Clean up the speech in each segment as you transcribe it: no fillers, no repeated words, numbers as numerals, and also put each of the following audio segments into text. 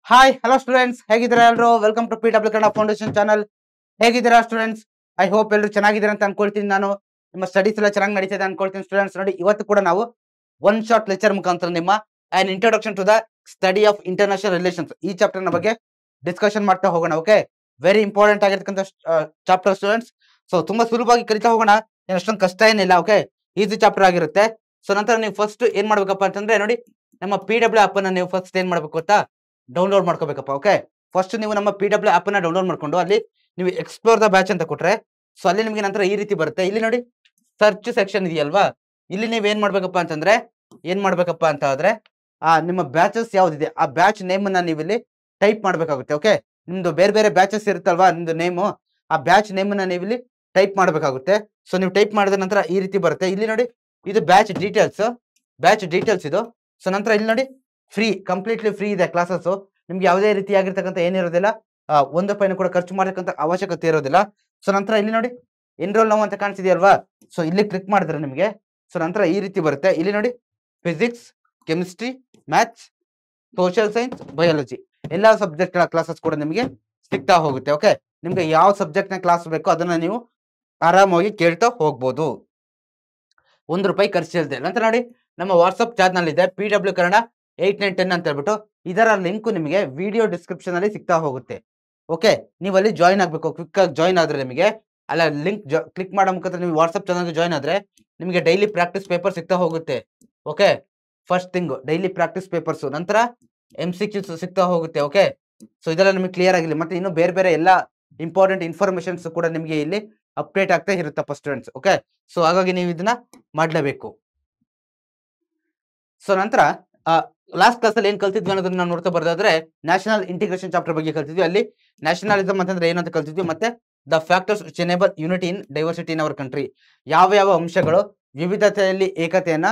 Hi hello students, ಹೇಗಿದ್ದೀರಾ ಎಲ್ಲರೂ? Welcome to PW Kannada foundation channel. ಹೇಗಿದ್ದೀರಾ ಸ್ಟೂಡೆಂಟ್ಸ್? ಐ ಹೋಪ್ ಎಲ್ಲರೂ ಚೆನ್ನಾಗಿದ್ದೀರಾ ಅಂತ ಅನ್ಕೊಳ್ತೀನಿ. ನಾನು ನಿಮ್ಮ ಸ್ಟಡೀಸ್ ಎಲ್ಲ ಚೆನ್ನಾಗಿ ನಡೀತಿದೆ ಅನ್ಕೊಳ್ತೀನಿ ಸ್ಟೂಡೆಂಟ್ಸ್. ನೋಡಿ, ಇವತ್ತು ಕೂಡ ನಾವು ಒನ್ ಶಾರ್ಟ್ ಲೆಕ್ಚರ್ ಮುಖಾಂತರ ನಿಮ್ಮ an introduction to the study of international relations ಈ ಚಾಪ್ಟರ್ ನ ಬಗ್ಗೆ ಡಿಸ್ಕಷನ್ ಮಾಡ್ತಾ ಹೋಗೋಣ. ಓಕೆ, ವೆರಿ ಇಂಪಾರ್ಟೆಂಟ್ ಆಗಿರ್ತಕ್ಕಂಥ ಚಾಪ್ಟರ್ ಸ್ಟೂಡೆಂಟ್ಸ್. ಸೊ ತುಂಬಾ ಸುಲಭವಾಗಿ ಕಲಿತಾ ಹೋಗೋಣ, ಅಷ್ಟೊಂದು ಕಷ್ಟ ಏನಿಲ್ಲ. ಓಕೆ, ಈಸಿ ಚಾಪ್ಟರ್ ಆಗಿರುತ್ತೆ. ಸೊ ನಂತರ ನೀವು ಫಸ್ಟ್ ಏನ್ ಮಾಡ್ಬೇಕಪ್ಪ ಅಂತಂದ್ರೆ, ನೋಡಿ, ನಮ್ಮ PW ಆಪ್ ಅನ್ನ ನೀವು ಫಸ್ಟ್ ಏನ್ ಮಾಡ್ಬೇಕು ಗೊತ್ತಾ? ಡೌನ್ಲೋಡ್ ಮಾಡ್ಕೋಬೇಕಪ್ಪ. ಓಕೆ, ಫಸ್ಟ್ ನೀವು ನಮ್ಮ PW ಆಪ್ ಅನ್ನ ಡೌನ್ಲೋಡ್ ಮಾಡ್ಕೊಂಡು ಅಲ್ಲಿ ನೀವು ಎಕ್ಸ್ಪ್ಲೋರ್ ದ ಬ್ಯಾಚ್ ಅಂತ ಕೊಟ್ರೆ, ಸೊ ಅಲ್ಲಿ ನಿಮಗೆ ನಂತರ ಈ ರೀತಿ ಬರುತ್ತೆ. ಇಲ್ಲಿ ನೋಡಿ, ಸರ್ಚ್ ಸೆಕ್ಷನ್ ಇದೆಯಲ್ವಾ, ಇಲ್ಲಿ ನೀವು ಏನ್ ಮಾಡ್ಬೇಕಪ್ಪ ಅಂತಂದ್ರೆ, ನಿಮ್ಮ ಬ್ಯಾಚಸ್ ಯಾವ್ದಿದೆ ಆ ಬ್ಯಾಚ್ ನೇಮ್ ಅನ್ನ ನೀವು ಇಲ್ಲಿ ಟೈಪ್ ಮಾಡ್ಬೇಕಾಗುತ್ತೆ. ಓಕೆ, ನಿಮ್ದು ಬೇರೆ ಬೇರೆ ಬ್ಯಾಚಸ್ ಇರುತ್ತಲ್ವಾ, ನಿಮ್ದು ನೇಮು, ಆ ಬ್ಯಾಚ್ ನೇಮ್ ಅನ್ನ ನೀವು ಇಲ್ಲಿ ಟೈಪ್ ಮಾಡ್ಬೇಕಾಗುತ್ತೆ. ಸೊ ನೀವು ಟೈಪ್ ಮಾಡಿದ ನಂತರ ಈ ರೀತಿ ಬರುತ್ತೆ. ಇಲ್ಲಿ ನೋಡಿ, ಇದು ಬ್ಯಾಚ್ ಡೀಟೇಲ್ಸ್ ಇದು. ಸೊ ನಂತರ ಇಲ್ಲಿ ನೋಡಿ, ಫ್ರೀ, ಕಂಪ್ಲೀಟ್ಲಿ ಫ್ರೀ ಇದೆ ಕ್ಲಾಸಸ್. ನಿಮ್ಗೆ ಯಾವುದೇ ರೀತಿಯಾಗಿರ್ತಕ್ಕಂಥ ಏನಿರೋದಿಲ್ಲ, 1 ರೂಪಾಯಿನೂ ಕೂಡ ಖರ್ಚು ಮಾಡತಕ್ಕಂಥ ಅವಶ್ಯಕತೆ ಇರೋದಿಲ್ಲ. ಸೊ ನಂತರ ಇಲ್ಲಿ ನೋಡಿ, ಎನ್ರೋಲ್ ನೌ ಅಂತ ಕಾಣಿಸಿದೆಯಲ್ವಾ, ಸೊ ಇಲ್ಲಿ ಕ್ಲಿಕ್ ಮಾಡಿದ್ರೆ ನಿಮಗೆ ಸೊ ನಂತರ ಈ ರೀತಿ ಬರುತ್ತೆ. ಇಲ್ಲಿ ನೋಡಿ, physics, chemistry, maths, social science, biology ಎಲ್ಲಾ ಸಬ್ಜೆಕ್ಟ್ ಕ್ಲಾಸಸ್ ಕೂಡ ನಿಮಗೆ ಸಿಗ್ತಾ ಹೋಗುತ್ತೆ. ಓಕೆ, ನಿಮ್ಗೆ ಯಾವ ಸಬ್ಜೆಕ್ಟ್ ನ ಕ್ಲಾಸ್ ಬೇಕೋ ಅದನ್ನ ನೀವು ಆರಾಮಾಗಿ ಕೇಳ್ತಾ ಹೋಗ್ಬೋದು, 1 ರೂಪಾಯಿ ಖರ್ಚಿಲ್ಲದೆ. ನಂತರ ನೋಡಿ, ನಮ್ಮ ವಾಟ್ಸ್ಆಪ್ ಚಾನಲ್ ಇದೆ PW ಕನ್ನಡ 8910 ಅಂತ ಹೇಳ್ಬಿಟ್ಟು. ಇದರ ಲಿಂಕ್ ನಿಮಗೆ ವಿಡಿಯೋ ಡಿಸ್ಕ್ರಿಪ್ಷನ್ ಅಲ್ಲಿ ಸಿಗ್ತಾ ಹೋಗುತ್ತೆ. ಓಕೆ, ನೀವು ಅಲ್ಲಿ ಜಾಯಿನ್ ಆಗ್ಬೇಕು. ಕ್ವಿಕ್ ಆಗಿ ಜಾಯಿನ್ ಆದ್ರೆ ನಿಮಗೆ ಅಲ್ಲ ಲಿಂಕ್ ಕ್ಲಿಕ್ ಮಾಡೋ ಮುಖಾಂತರ ನೀವು ವಾಟ್ಸ್ಆಪ್ ಚಾನಲ್ಗೆ ಜಾಯಿನ್ ಆದ್ರೆ ನಿಮಗೆ ಡೈಲಿ ಪ್ರಾಕ್ಟೀಸ್ ಪೇಪರ್ ಸಿಗ್ತಾ ಹೋಗುತ್ತೆ. Okay, first thing daily practice papers, ನಂತರ MCQs ಸಿಗ್ತಾ ಹೋಗುತ್ತೆ. ಓಕೆ, ಸೊ ಇದೆಲ್ಲ ನಿಮಗೆ ಕ್ಲಿಯರ್ ಆಗಿಲ್ಲ. ಮತ್ತೆ ಇನ್ನು ಬೇರೆ ಬೇರೆ ಎಲ್ಲ ಇಂಪಾರ್ಟೆಂಟ್ ಇನ್ಫಾರ್ಮೇಶನ್ಸ್ ಕೂಡ ನಿಮಗೆ ಇಲ್ಲಿ ಅಪ್ಡೇಟ್ ಆಗ್ತಾ ಇರುತ್ತಪ್ಪ ಸ್ಟೂಡೆಂಟ್ಸ್. ಓಕೆ, ಸೊ ಹಾಗಾಗಿ ನೀವು ಇದನ್ನ ಮಾಡಲೇಬೇಕು. ಸೊ ನಂತರ ಲಾಸ್ಟ್ ಕ್ಲಾಸ್ ಅಲ್ಲಿ ಏನ್ ಕಲ್ತಿದ್ವಿ ಅನ್ನೋದನ್ನ ನಾವು ನೋಡ್ತಾ ಬರೋದಾದ್ರೆ, ನ್ಯಾಷನಲ್ ಇಂಟಿಗ್ರೇಷನ್ ಚಾಪ್ಟರ್ ಬಗ್ಗೆ ಕಲ್ತಿದ್ವಿ. ಅಲ್ಲಿ ನ್ಯಾಷನಲಿಸಮ್ ಅಂತಂದ್ರೆ ಏನಂತ ಕಲ್ತಿದ್ವಿ, ಮತ್ತೆ the factors which enable unity in diversity in our country, ಯಾವ ಯಾವ ಅಂಶಗಳು ವಿವಿಧತೆಯಲ್ಲಿ ಏಕತೆಯನ್ನ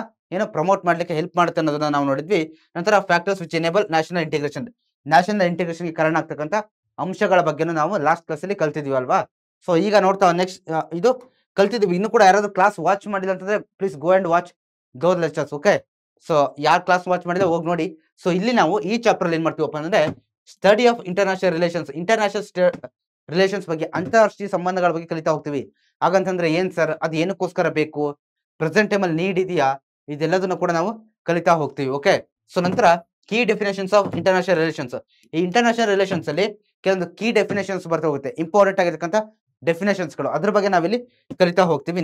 ಪ್ರಮೋಟ್ ಮಾಡ್ಲಿಕ್ಕೆ ಹೆಲ್ಪ್ ಮಾಡುತ್ತೆ ಅನ್ನೋದನ್ನ ನಾವು ನೋಡಿದ್ವಿ. ನಂತರ factors which enable national integration ಕಾರಣ ಆಗ್ತಕ್ಕಂಥ ಅಂಶಗಳ ಬಗ್ಗೆನೂ ನಾವು ಲಾಸ್ಟ್ ಕ್ಲಾಸ್ ಅಲ್ಲಿ ಕಲ್ತಿದ್ವಿ ಅಲ್ವಾ. ಸೊ ಈಗ ನೋಡ್ತಾ ನೆಕ್ಸ್ಟ್ ಇದು ಕಲ್ತಿದ್ವಿ. ಇನ್ನು ಕೂಡ ಯಾರಾದ್ರೂ ಕ್ಲಾಸ್ ವಾಚ್ ಮಾಡಿಲ್ಲ ಅಂತಂದ್ರೆ please go and watch those lectures. Okay, so ಯಾರು ಕ್ಲಾಸ್ ವಾಚ್ ಮಾಡಿದ್ರೆ ಹೋಗಿ ನೋಡಿ. ಸೊ ಇಲ್ಲಿ ನಾವು ಈ ಚಾಪ್ಟರ್ ಅಲ್ಲಿ ಏನ್ ಮಾಡ್ತೀವಪ್ಪ ಅಂದ್ರೆ, ಸ್ಟಡಿ ಆಫ್ ಇಂಟರ್ನ್ಯಾಷನಲ್ ರಿಲೇಷನ್ಸ್ ಬಗ್ಗೆ, ಅಂತಾರಾಷ್ಟ್ರೀಯ ಸಂಬಂಧಗಳ ಬಗ್ಗೆ ಕಲಿತಾ ಹೋಗ್ತೀವಿ. ಹಾಗಂತಂದ್ರೆ ಏನ್ ಸರ್, ಅದು ಏನಕ್ಕೋಸ್ಕರ ಬೇಕು, ಪ್ರೆಸೆಂಟ್ ಟೈಮ್ ಅಲ್ಲಿ ನೀಡ್ ಇದೆಯಾ, ಇದೆಲ್ಲದನ್ನು ಕೂಡ ನಾವು ಕಲಿತಾ ಹೋಗ್ತೀವಿ. ಓಕೆ, ಸೊ ನಂತರ key definitions of international relations. ಈ ಇಂಟರ್ನ್ಯಾಷನಲ್ ರಿಲೇಷನ್ಸ್ ಅಲ್ಲಿ ಕೆಲವೊಂದು ಕೀ ಡೆಫಿನೇಷನ್ಸ್ ಬರ್ತಾ ಹೋಗುತ್ತೆ, ಇಂಪಾರ್ಟೆಂಟ್ ಆಗಿರ್ತಕ್ಕಂಥ ಡೆಫಿನೇಷನ್ಸ್ಗಳು, ಅದ್ರ ಬಗ್ಗೆ ನಾವಿಲ್ಲಿ ಕಲಿತಾ ಹೋಗ್ತೀವಿ.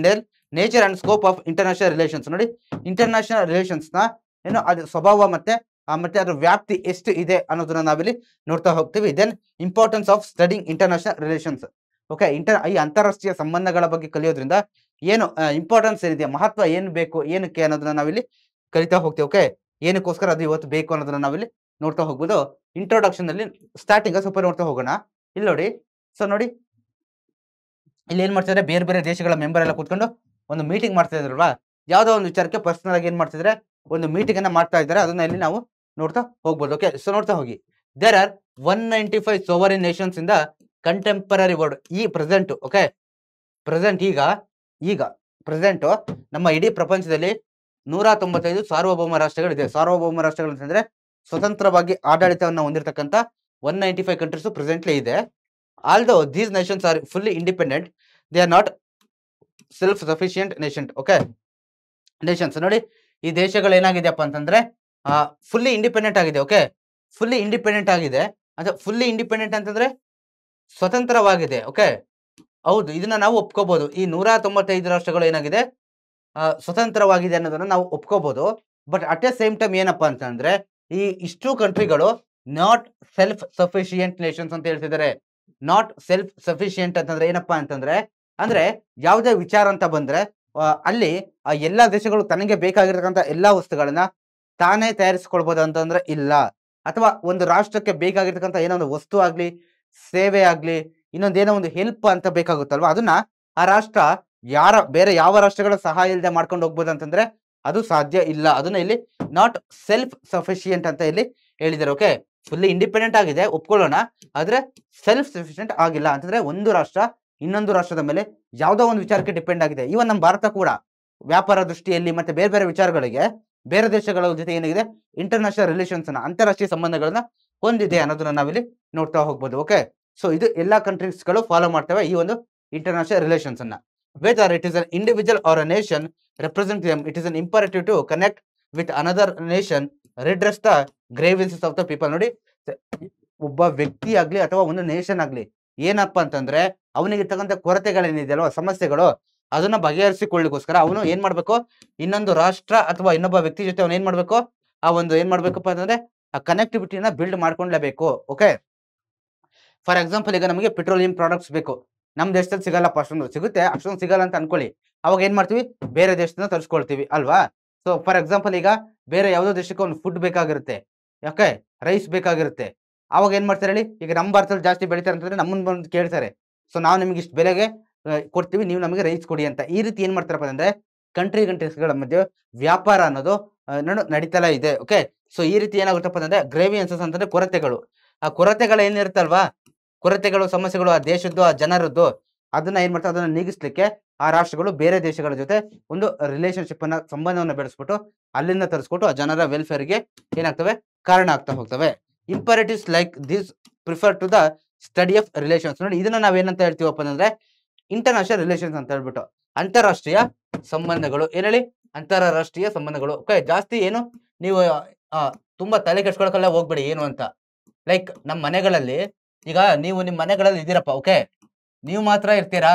Nature and scope of international relations. ನೋಡಿ, ಇಂಟರ್ನ್ಯಾಷನಲ್ ರಿಲೇಷನ್ಸ್ ನ ಅದು ಸ್ವಭಾವ ಮತ್ತೆ ಅದ್ರ ವ್ಯಾಪ್ತಿ ಎಷ್ಟು ಇದೆ ಅನ್ನೋದನ್ನ ನಾವಿಲ್ಲಿ ನೋಡ್ತಾ ಹೋಗ್ತೀವಿ. Then importance of studying international relations. Okay, ಈ ಅಂತಾರಾಷ್ಟ್ರೀಯ ಸಂಬಂಧಗಳ ಬಗ್ಗೆ ಕಲಿಯೋದ್ರಿಂದ ಏನು ಇಂಪಾರ್ಟೆನ್ಸ್ ಏನಿದೆ, ಮಹತ್ವ ಏನು ಬೇಕು, ಏನಕ್ಕೆ ಅನ್ನೋದನ್ನ ನಾವಿಲ್ಲಿ ಕಲಿತಾ ಹೋಗ್ತೀವಿ. ಓಕೆ, ಏನಕ್ಕೋಸ್ಕರ ಅದು ಇವತ್ತು ಬೇಕು ಅನ್ನೋದನ್ನ ನಾವಿಲ್ಲಿ ನೋಡ್ತಾ ಹೋಗ್ಬೋದು. ಇಂಟ್ರೊಡಕ್ಷನ್ ಅಲ್ಲಿ ಸ್ಟಾರ್ಟಿಂಗ್ ಸ್ವಲ್ಪ ನೋಡ್ತಾ ಹೋಗೋಣ. ಇಲ್ಲಿ ನೋಡಿ, ಸೊ ನೋಡಿ, ಇಲ್ಲಿ ಏನ್ ಮಾಡ್ತಿದ್ರೆ, ಬೇರೆ ಬೇರೆ ದೇಶಗಳ ಮೆಂಬರ್ ಎಲ್ಲ ಕೂತ್ಕೊಂಡು ಒಂದು ಮೀಟಿಂಗ್ ಮಾಡ್ತಾ ಇದ್ರಲ್ವಾ, ಯಾವ್ದೋ ಒಂದು ವಿಚಾರಕ್ಕೆ ಪರ್ಸನಲ್ ಆಗಿ ಏನ್ ಮಾಡ್ತಿದ್ರೆ ಒಂದು ಮೀಟಿಂಗ್ ಅನ್ನ ಮಾಡ್ತಾ ಇದ್ದಾರೆ. ಅದನ್ನ ಇಲ್ಲಿ ನಾವು ನೋಡ್ತಾ ಹೋಗ್ಬೋದು. ಓಕೆ, ಸೊ ನೋಡ್ತಾ ಹೋಗಿ. There are 195 sovereign nations in the contemporary world. ಈ ಪ್ರೆಸೆಂಟ್, ಓಕೆ, ಈಗ ಪ್ರೆಸೆಂಟ್ ನಮ್ಮ ಇಡೀ ಪ್ರಪಂಚದಲ್ಲಿ 195 ಸಾರ್ವಭೌಮ ರಾಷ್ಟ್ರಗಳಿದೆ. ಸಾರ್ವಭೌಮ ರಾಷ್ಟ್ರಗಳು ಅಂತಂದ್ರೆ ಸ್ವತಂತ್ರವಾಗಿ ಆಡಳಿತವನ್ನು ಹೊಂದಿರತಕ್ಕಂಥ 195 ಕಂಟ್ರೀಸ್ ಪ್ರೆಸೆಂಟ್ಲಿ ಇದೆ. Although these Nations R fully independent, they are not self sufficient Nations. ನೋಡಿ, ಈ ದೇಶಗಳು ಏನಾಗಿದೆಯಪ್ಪ ಅಂತಂದ್ರೆ ಫುಲ್ಲಿ ಇಂಡಿಪೆಂಡೆಂಟ್ ಆಗಿದೆ. ಓಕೆ, ಫುಲ್ಲಿ ಇಂಡಿಪೆಂಡೆಂಟ್ ಆಗಿದೆ ಅಥವಾ ಫುಲ್ಲಿ ಇಂಡಿಪೆಂಡೆಂಟ್ ಅಂತಂದ್ರೆ ಸ್ವತಂತ್ರವಾಗಿದೆ. ಓಕೆ, ಹೌದು, ಇದನ್ನ ನಾವು ಒಪ್ಕೋಬಹುದು. ಈ 195 ರಾಷ್ಟ್ರಗಳು ಏನಾಗಿದೆ, ಸ್ವತಂತ್ರವಾಗಿದೆ ಅನ್ನೋದನ್ನ ನಾವು ಒಪ್ಕೋಬಹುದು. But at a same time ಏನಪ್ಪಾ ಅಂತಂದ್ರೆ, ಈ ಇಷ್ಟು ಕಂಟ್ರಿಗಳು ನಾಟ್ ಸೆಲ್ಫ್ ಸಫಿಶಿಯಂಟ್ ನೇಷನ್ಸ್ ಅಂತ ಹೇಳ್ತಿದ್ದಾರೆ. ನಾಟ್ ಸೆಲ್ಫ್ ಸಫಿಶಿಯಂಟ್ ಅಂತಂದ್ರೆ ಏನಪ್ಪಾ ಅಂತಂದ್ರೆ, ಅಂದ್ರೆ ಯಾವುದೇ ವಿಚಾರ ಅಂತ ಬಂದ್ರೆ ಅಲ್ಲಿ ಎಲ್ಲಾ ದೇಶಗಳು ತನಗೆ ಬೇಕಾಗಿರ್ತಕ್ಕಂಥ ಎಲ್ಲಾ ವಸ್ತುಗಳನ್ನ ತಾನೇ ತಯಾರಿಸಿಕೊಳ್ಬಹುದು ಅಂತಂದ್ರೆ ಇಲ್ಲ. ಅಥವಾ ಒಂದು ರಾಷ್ಟ್ರಕ್ಕೆ ಬೇಕಾಗಿರ್ತಕ್ಕಂಥ ಏನೋ ಒಂದು ವಸ್ತು ಆಗ್ಲಿ, ಸೇವೆ ಆಗ್ಲಿ, ಇನ್ನೊಂದೇನೋ ಒಂದು ಹೆಲ್ಪ್ ಅಂತ ಬೇಕಾಗುತ್ತಲ್ವಾ, ಅದನ್ನ ಆ ರಾಷ್ಟ್ರ ಬೇರೆ ಯಾವ ರಾಷ್ಟ್ರಗಳ ಸಹಾಯ ಇಲ್ಲದೆ ಮಾಡ್ಕೊಂಡು ಹೋಗ್ಬೋದು ಅಂತಂದ್ರೆ ಅದು ಸಾಧ್ಯ ಇಲ್ಲ. ಅದನ್ನ ಇಲ್ಲಿ ನಾಟ್ ಸೆಲ್ಫ್ ಸಫಿಶಿಯಂಟ್ ಅಂತ ಇಲ್ಲಿ ಹೇಳಿದ್ದಾರೆ. ಓಕೆ, ಫುಲ್ಲಿ ಇಂಡಿಪೆಂಡೆಂಟ್ ಆಗಿದೆ, ಒಪ್ಕೊಳ್ಳೋಣ, ಆದ್ರೆ ಸೆಲ್ಫ್ ಸಫಿಶಿಯಂಟ್ ಆಗಿಲ್ಲ. ಅಂತಂದ್ರೆ ಒಂದು ರಾಷ್ಟ್ರ ಇನ್ನೊಂದು ರಾಷ್ಟ್ರದ ಮೇಲೆ ಯಾವುದೋ ಒಂದು ವಿಚಾರಕ್ಕೆ ಡಿಪೆಂಡ್ ಆಗಿದೆ. ಇವನ್ ನಮ್ಮ ಭಾರತ ಕೂಡ ವ್ಯಾಪಾರ ದೃಷ್ಟಿಯಲ್ಲಿ ಮತ್ತೆ ಬೇರೆ ಬೇರೆ ವಿಚಾರಗಳಿಗೆ ಬೇರೆ ದೇಶಗಳ ಜೊತೆ ಏನಿದೆ ಇಂಟರ್ನ್ಯಾಷನಲ್ ರಿಲೇಷನ್ಸ್ ಅಂತಾರಾಷ್ಟ್ರೀಯ ಸಂಬಂಧಗಳನ್ನ ಹೊಂದಿದೆ ಅನ್ನೋದನ್ನ ನಾವಿಲ್ಲಿ ನೋಡ್ತಾ ಹೋಗ್ಬೋದು. ಓಕೆ, ಸೊ ಇದು ಎಲ್ಲಾ ಕಂಟ್ರೀಸ್ಗಳು ಫಾಲೋ ಮಾಡ್ತವೆ ಈ ಒಂದು ಇಂಟರ್ನ್ಯಾಷನಲ್ ರಿಲೇಷನ್ಸ್ ಅನ್ನ. Whether it is an individual or a nation represent them, it is an imperative to connect with another nation, redress the grievances of the people. ನೋಡಿ, ಒಬ್ಬ ವ್ಯಕ್ತಿ ಆಗ್ಲಿ ಅಥವಾ ಒಂದು ನೇಷನ್ ಆಗ್ಲಿ ಏನಪ್ಪಾ ಅಂತಂದ್ರೆ ಅವನಿಗಿರ್ತಕ್ಕಂಥ ಕೊರತೆಗಳೇನಿದೆಯಲ್ವ, ಸಮಸ್ಯೆಗಳು, ಅದನ್ನ ಬಗೆಹರಿಸಿಕೊಳ್ಳಿಕ್ಕೋಸ್ಕರ ಅವನು ಏನ್ ಮಾಡ್ಬೇಕು, ಇನ್ನೊಂದು ರಾಷ್ಟ್ರ ಅಥವಾ ಇನ್ನೊಬ್ಬ ವ್ಯಕ್ತಿ ಜೊತೆ ಅವನು ಏನ್ ಮಾಡ್ಬೇಕು, ಆ ಒಂದು ಏನ್ ಮಾಡ್ಬೇಕಪ್ಪ ಅಂತಂದ್ರೆ ಆ ಕನೆಕ್ಟಿವಿಟಿನ ಬಿಲ್ಡ್ ಮಾಡ್ಕೊಂಡ್ಲೇಬೇಕು. ಓಕೆ, ಫಾರ್ ಎಕ್ಸಾಂಪಲ್ ಈಗ ನಮಗೆ ಪೆಟ್ರೋಲಿಯಂ ಪ್ರಾಡಕ್ಟ್ಸ್ ಬೇಕು, ನಮ್ ದೇಶದಲ್ಲಿ ಸಿಗಲ್ಲಪ್ಪ, ಅಷ್ಟೊಂದು ಸಿಗುತ್ತೆ, ಅಷ್ಟೊಂದು ಸಿಗಲ್ಲ ಅಂತ ಅನ್ಕೊಳ್ಳಿ. ಅವಾಗ ಏನ್ ಮಾಡ್ತೀವಿ, ಬೇರೆ ದೇಶದಿಂದ ತರಿಸ್ಕೊಳ್ತೀವಿ ಅಲ್ವಾ. ಸೊ ಫಾರ್ ಎಕ್ಸಾಂಪಲ್ ಈಗ ಬೇರೆ ಯಾವ್ದೋ ದೇಶಕ್ಕೆ ಒಂದು ಫುಡ್ ಬೇಕಾಗಿರುತ್ತೆ, ಯಾಕೆ ರೈಸ್ ಬೇಕಾಗಿರುತ್ತೆ. ಅವಾಗ ಏನ್ ಮಾಡ್ತಾರೆ ಹೇಳಿ, ಈಗ ನಮ್ಮ ಭಾರತದಲ್ಲಿ ಜಾಸ್ತಿ ಬೆಳಿತಾರೆ ಅಂತಂದ್ರೆ ನಮ್ಮನ್ನ ಬಂದು ಕೇಳ್ತಾರೆ, ಸೊ ನಾವು ನಿಮ್ಗೆ ಇಷ್ಟು ಬೆಲೆಗೆ ಕೊಡ್ತೀವಿ, ನೀವು ನಮಗೆ ರೈಸ್ ಕೊಡಿ ಅಂತ. ಈ ರೀತಿ ಏನ್ ಮಾಡ್ತಾರಪ್ಪ ಅಂದ್ರೆ ಕಂಟ್ರೀಸ್ಗಳ ಮಧ್ಯೆ ವ್ಯಾಪಾರ ಅನ್ನೋದು ನಡೀತಲೇ ಇದೆ. ಓಕೆ, ಸೊ ಈ ರೀತಿ ಏನಾಗುತ್ತಪ್ಪ ಅಂದ್ರೆ ಗ್ರೇವಿಯನ್ಸಸ್ ಅಂತಂದ್ರೆ ಕೊರತೆಗಳು. ಆ ಕೊರತೆಗಳು ಏನಿರುತ್ತಲ್ವಾ, ಕೊರತೆಗಳು, ಸಮಸ್ಯೆಗಳು ಆ ದೇಶದ್ದು, ಆ ಜನರದ್ದು, ಅದನ್ನ ಏನ್ ಮಾಡ್ತಾರೆ, ಅದನ್ನ ನೀಗಿಸ್ಲಿಕ್ಕೆ ಆ ರಾಷ್ಟ್ರಗಳು ಬೇರೆ ದೇಶಗಳ ಜೊತೆ ಒಂದು ರಿಲೇಶನ್ಶಿಪ್ ಅನ್ನ, ಸಂಬಂಧವನ್ನ ಬೆಳೆಸ್ಬಿಟ್ಟು ಅಲ್ಲಿಂದ ತರಿಸ್ಕೊಟ್ಟು ಆ ಜನರ ವೆಲ್ಫೇರ್ಗೆ ಏನಾಗ್ತವೆ, ಕಾರಣ ಆಗ್ತಾ ಹೋಗ್ತವೆ. Imperatives like this prefer to the study of relations. ನೋಡಿ, ಇದನ್ನ ನಾವೇನಂತ ಹೇಳ್ತೀವಪ್ಪ ಅಂದ್ರೆ ಇಂಟರ್ನ್ಯಾಷನಲ್ ರಿಲೇಷನ್ಸ್ ಅಂತ ಹೇಳ್ಬಿಟ್ಟು, ಅಂತಾರಾಷ್ಟ್ರೀಯ ಸಂಬಂಧಗಳು. ಏನ್ ಹೇಳಿ, ಅಂತಾರಾಷ್ಟ್ರೀಯ ಸಂಬಂಧಗಳು. ಓಕೆ, ಜಾಸ್ತಿ ಏನು ನೀವು ತುಂಬಾ ತಲೆ ಕೆಡ್ಸ್ಕೊಳಕ್ಕೆಲ್ಲ ಹೋಗ್ಬೇಡಿ ಏನು ಅಂತ. ಲೈಕ್ ನಮ್ಮ ಮನೆಗಳಲ್ಲಿ ಈಗ ನೀವು ನಿಮ್ಮ ಮನೆಗಳಲ್ಲಿ ಇದ್ದೀರಪ್ಪ, ಓಕೆ, ನೀವು ಮಾತ್ರ ಇರ್ತೀರಾ?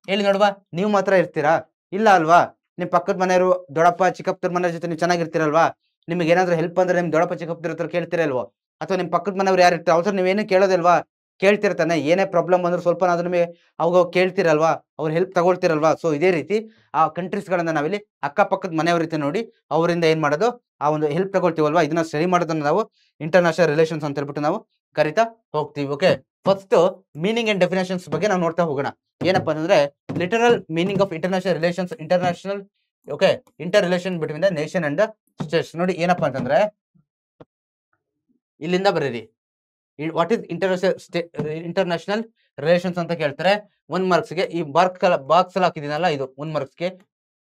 ಹೇಳಿ ನೋಡುವ, ನೀವು ಮಾತ್ರ ಇರ್ತೀರಾ? ಇಲ್ಲ ಅಲ್ವಾ. ನಿಮ್ ಪಕ್ಕದ ಮನೆಯವರು, ದೊಡ್ಡಪ್ಪ ಚಿಕ್ಕಪ್ಪರ ಮನೆ ಜೊತೆ ನೀವು ಚೆನ್ನಾಗಿರ್ತೀರಲ್ವಾ. ನಿಮ್ಗೆ ಏನಾದ್ರು ಹೆಲ್ಪ್ ಅಂದ್ರೆ ನಿಮ್ ದೊಡ್ಡಪ್ಪ ಚಿಕ್ಕಪ್ಪರ ಹತ್ರ ಕೇಳ್ತಿರಲ್ವೋ, ಅಥವಾ ನಿಮ್ ಪಕ್ಕದ ಮನೆಯವ್ರು ಯಾರು ಇರ್ತಾರೆ ಅವ್ರ ನೀವೇನು ಕೇಳೋದಲ್ವಾ, ಕೇಳ್ತಿರ್ತಾನೆ. ಏನೇ ಪ್ರಾಬ್ಲಮ್ ಬಂದ್ರೆ ಸ್ವಲ್ಪ ನಿಮಗೆ ಅವಾಗ ಕೇಳ್ತಿರಲ್ವಾ, ಅವ್ರ ಹೆಲ್ಪ್ ತಗೊಳ್ತಿರಲ್ವಾ. ಸೊ ಇದೇ ರೀತಿ ಆ ಕಂಟ್ರೀಸ್ಗಳನ್ನ ನಾವಿಲ್ಲಿ ಅಕ್ಕಪಕ್ಕದ ಮನೆಯವ್ರ ರೀತಿ ನೋಡಿ ಅವರಿಂದ ಏನ್ ಮಾಡೋದು, ಆ ಒಂದು ಹೆಲ್ಪ್ ತಗೊಳ್ತೀವಲ್ವಾ, ಇದನ್ನ ಸ್ಟಡಿ ಮಾಡೋದನ್ನ ನಾವು ಇಂಟರ್ನ್ಯಾಷನಲ್ ರಿಲೇಷನ್ಸ್ ಅಂತ ಹೇಳ್ಬಿಟ್ಟು ನಾವು ಕರಿತಾ ಹೋಗ್ತೀವಿ. Okay, first meaning and definitions ಬಗ್ಗೆ ನಾವು ನೋಡ್ತಾ ಹೋಗೋಣ. ಏನಪ್ಪಾ ಅಂತಂದ್ರೆ literal meaning of international relations, international okay inter relation between the nation and States. ನೋಡಿ ಏನಪ್ಪಾ ಅಂತಂದ್ರೆ ಇಲ್ಲಿಂದ ಬರೀರಿ, ವಾಟ್ ಇಸ್ ಇಂಟರ್ನ್ಯಾಷನಲ್ ರಿಲೇಷನ್ಸ್ ಅಂತ ಕೇಳ್ತಾರೆ. 1 ಮಾರ್ಕ್ಸ್ಗೆ ಈ ಬಾಕ್ಸ್ ಹಾಕಿದೀನಲ್ಲ, ಇದು 1 ಮಾರ್ಕ್ಸ್ಗೆ